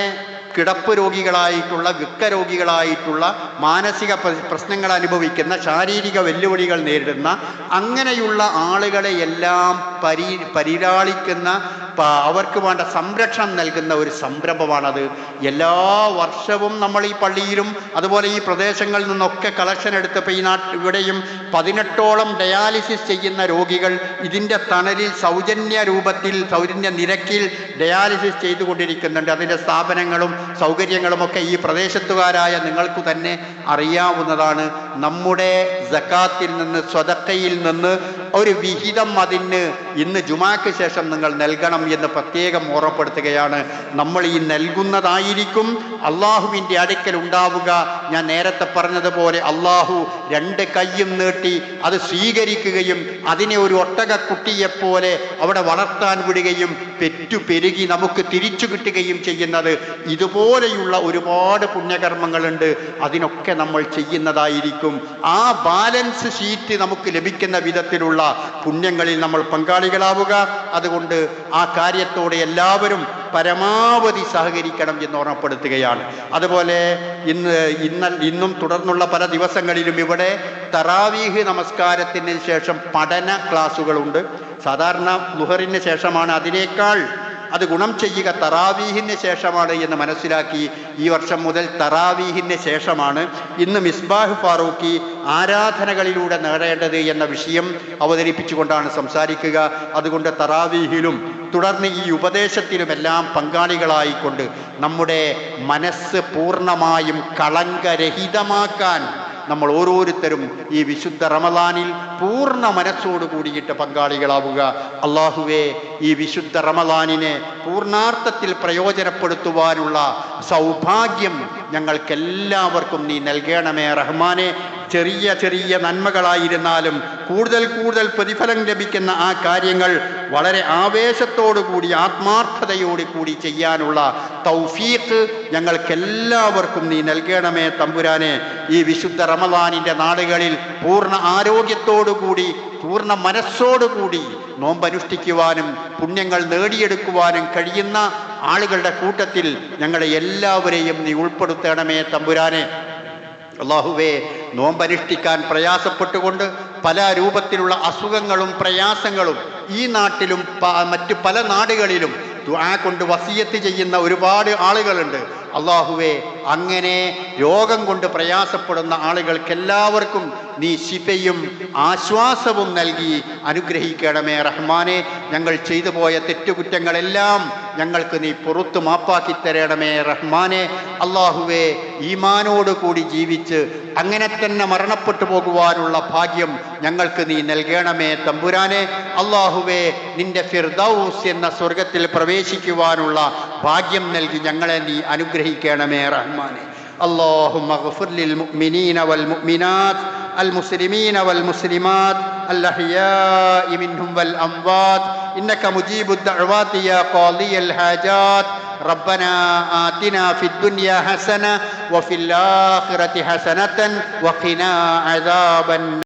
കിടപ്പ് രോഗികളായിട്ടുള്ള, വൃക്ക രോഗികളായിട്ടുള്ള, മാനസിക പ്രശ്നങ്ങൾ അനുഭവിക്കുന്ന, ശാരീരിക വെല്ലുവിളികൾ നേരിടുന്ന അങ്ങനെയുള്ള ആളുകളെ എല്ലാം പരിലാളിക്കുന്ന, അവർക്ക് വേണ്ട സംരക്ഷണം നൽകുന്ന ഒരു സംരംഭമാണത്. എല്ലാ വർഷവും നമ്മൾ ഈ പള്ളിയിലും അതുപോലെ ഈ പ്രദേശങ്ങളിൽ നിന്നൊക്കെ കളക്ഷൻ എടുത്തപ്പോൾ ഇവിടെയും 18ഓളം ഡയാലിസിസ് ചെയ്യുന്ന രോഗികൾ ഇതിൻ്റെ തണലിൽ സൗജന്യ നിരക്കിൽ ഡയാലിസിസ് ചെയ്തുകൊണ്ടിരിക്കുന്നുണ്ട്. അതിൻ്റെ സ്ഥാപനങ്ങളും സൗകര്യങ്ങളുമൊക്കെ ഈ പ്രദേശത്തുകാരായ നിങ്ങൾക്ക് തന്നെ അറിയാവുന്നതാണ്. നമ്മുടെ സക്കാത്തിൽ നിന്ന്, സ്വതക്കയിൽ നിന്ന് ഒരു വിഹിതം അതിന് ഇന്ന് ജുമാക്ക് ശേഷം നിങ്ങൾ നൽകണം എന്ന് പ്രത്യേകം ഓർമ്മപ്പെടുത്തുകയാണ്. നമ്മൾ ഈ നൽകുന്നതായിരിക്കും അള്ളാഹുവിൻ്റെ അടുക്കൽ ഉണ്ടാവുക. ഞാൻ നേരത്തെ പറഞ്ഞതുപോലെ അള്ളാഹു രണ്ട് കൈയും നീട്ടി അത് സ്വീകരിക്കുകയും അതിനെ ഒരു ഒട്ടകക്കുട്ടിയെപ്പോലെ അവിടെ വളർത്താൻ വിടുകയും പെരുകി നമുക്ക് തിരിച്ചു കിട്ടുകയും ചെയ്യുന്നത്. ഇതുപോലെയുള്ള ഒരുപാട് പുണ്യകർമ്മങ്ങളുണ്ട്. അതിനൊക്കെ നമ്മൾ ചെയ്യുന്നതായിരിക്കും. ആ ബാലൻസ് ഷീറ്റ് നമുക്ക് ലഭിക്കുന്ന വിധത്തിലുള്ള പുണ്യങ്ങളിൽ നമ്മൾ പങ്കാളികളാവുക. അതുകൊണ്ട് ആ കാര്യത്തോടെ എല്ലാവരും പരമാവധി സഹകരിക്കണം എന്ന് ഓർമ്മപ്പെടുത്തുകയാണ്. അതുപോലെ ഇന്നും തുടർന്നുള്ള പല ദിവസങ്ങളിലും ഇവിടെ തറാവീഹ് നമസ്കാരത്തിന് ശേഷം പഠന ക്ലാസുകളുണ്ട്. സാധാരണ ളുഹറിന് ശേഷമാണ്. അതിനേക്കാൾ അത് ഗുണം ചെയ്യുക തറാവീഹിന് ശേഷമാണ് എന്ന് മനസ്സിലാക്കി ഈ വർഷം മുതൽ തറാവീഹിന് ശേഷമാണ് ഇന്ന് മിസ്ബാഹ് ഫാറൂഖി ആരാധനകളിലൂടെ നേടേണ്ടത് എന്ന വിഷയം അവതരിപ്പിച്ചുകൊണ്ടാണ് സംസാരിക്കുക. അതുകൊണ്ട് തറാവീഹിലും തുടർന്ന് ഈ ഉപദേശത്തിലുമെല്ലാം പങ്കാളികളായിക്കൊണ്ട് നമ്മുടെ മനസ്സ് പൂർണ്ണമായും കളങ്കരഹിതമാക്കാൻ നമ്മൾ ഓരോരുത്തരും ഈ വിശുദ്ധ റമദാനിൽ പൂർണ്ണ മനസ്സോട് കൂടിയിട്ട് പങ്കാളികളാവുക. അള്ളാഹുവേ, ഈ വിശുദ്ധ റമദാനിനെ പൂർണ്ണാർത്ഥത്തിൽ പ്രയോജനപ്പെടുത്തുവാനുള്ള സൗഭാഗ്യം ഞങ്ങൾക്കെല്ലാവർക്കും നീ നൽകണമേ റഹ്മാനെ. ചെറിയ ചെറിയ നന്മകളായിരുന്നാലും കൂടുതൽ പ്രതിഫലം ലഭിക്കുന്ന ആ കാര്യങ്ങൾ വളരെ ആവേശത്തോടു കൂടി ആത്മാർത്ഥതയോടു കൂടി ചെയ്യാനുള്ള തൗഫീഖ് ഞങ്ങൾക്കെല്ലാവർക്കും നീ നൽകണമേ തമ്പുരാനെ. ഈ വിശുദ്ധ റമദാനിൻ്റെ നാളുകളിൽ പൂർണ്ണ ആരോഗ്യത്തോടു കൂടി പൂർണ്ണ മനസ്സോടുകൂടി നോമ്പനുഷ്ഠിക്കുവാനും പുണ്യങ്ങൾ നേടിയെടുക്കുവാനും കഴിയുന്ന ആളുകളുടെ കൂട്ടത്തിൽ ഞങ്ങളെ എല്ലാവരെയും നീ ഉൾപ്പെടുത്തണമേ തമ്പുരാനെ. അല്ലാഹുവേ, നോമ്പനുഷ്ഠിക്കാൻ പ്രയാസപ്പെട്ടുകൊണ്ട് പല രൂപത്തിലുള്ള അസുഖങ്ങളും പ്രയാസങ്ങളും ഈ നാട്ടിലും മറ്റു പല നാടുകളിലും ദുആ കൊണ്ട് വസിയത്ത് ചെയ്യുന്ന ഒരുപാട് ആളുകളുണ്ട്. അല്ലാഹുവേ, അങ്ങനെ രോഗം കൊണ്ട് പ്രയാസപ്പെടുന്ന ആളുകൾക്കെല്ലാവർക്കും നീ ശിഫയും ആശ്വാസവും നൽകി അനുഗ്രഹിക്കണമേ റഹ്മാനെ. ഞങ്ങൾ ചെയ്തു പോയ തെറ്റുകുറ്റങ്ങളെല്ലാം ഞങ്ങൾക്ക് നീ പുറത്തു മാപ്പാക്കി തരണമേ റഹ്മാനെ. അല്ലാഹുവേ, ഈമാനോട് കൂടി ജീവിച്ച് അങ്ങനെ തന്നെ മരണപ്പെട്ടു പോകുവാനുള്ള ഭാഗ്യം ഞങ്ങൾക്ക് നീ നൽകണമേ തമ്പുരാനെ. അല്ലാഹുവേ, നിന്റെ ഫിർദൗസ് എന്ന സ്വർഗത്തിൽ പ്രവേശിക്കുവാനുള്ള ഭാഗ്യം നൽകി ഞങ്ങളെ നീ അനുഗ്രഹിക്കണമേ റഹ്മാനെ. اللهم اغفر للمؤمنين والمؤمنات المسلمين والمسلمات الأحياء منهم والأموات إنك مجيب الدعوات يا قاضي الحاجات. ربنا آتنا في الدنيا حسنة وفي الآخرة حسنة وقنا عذاب النار.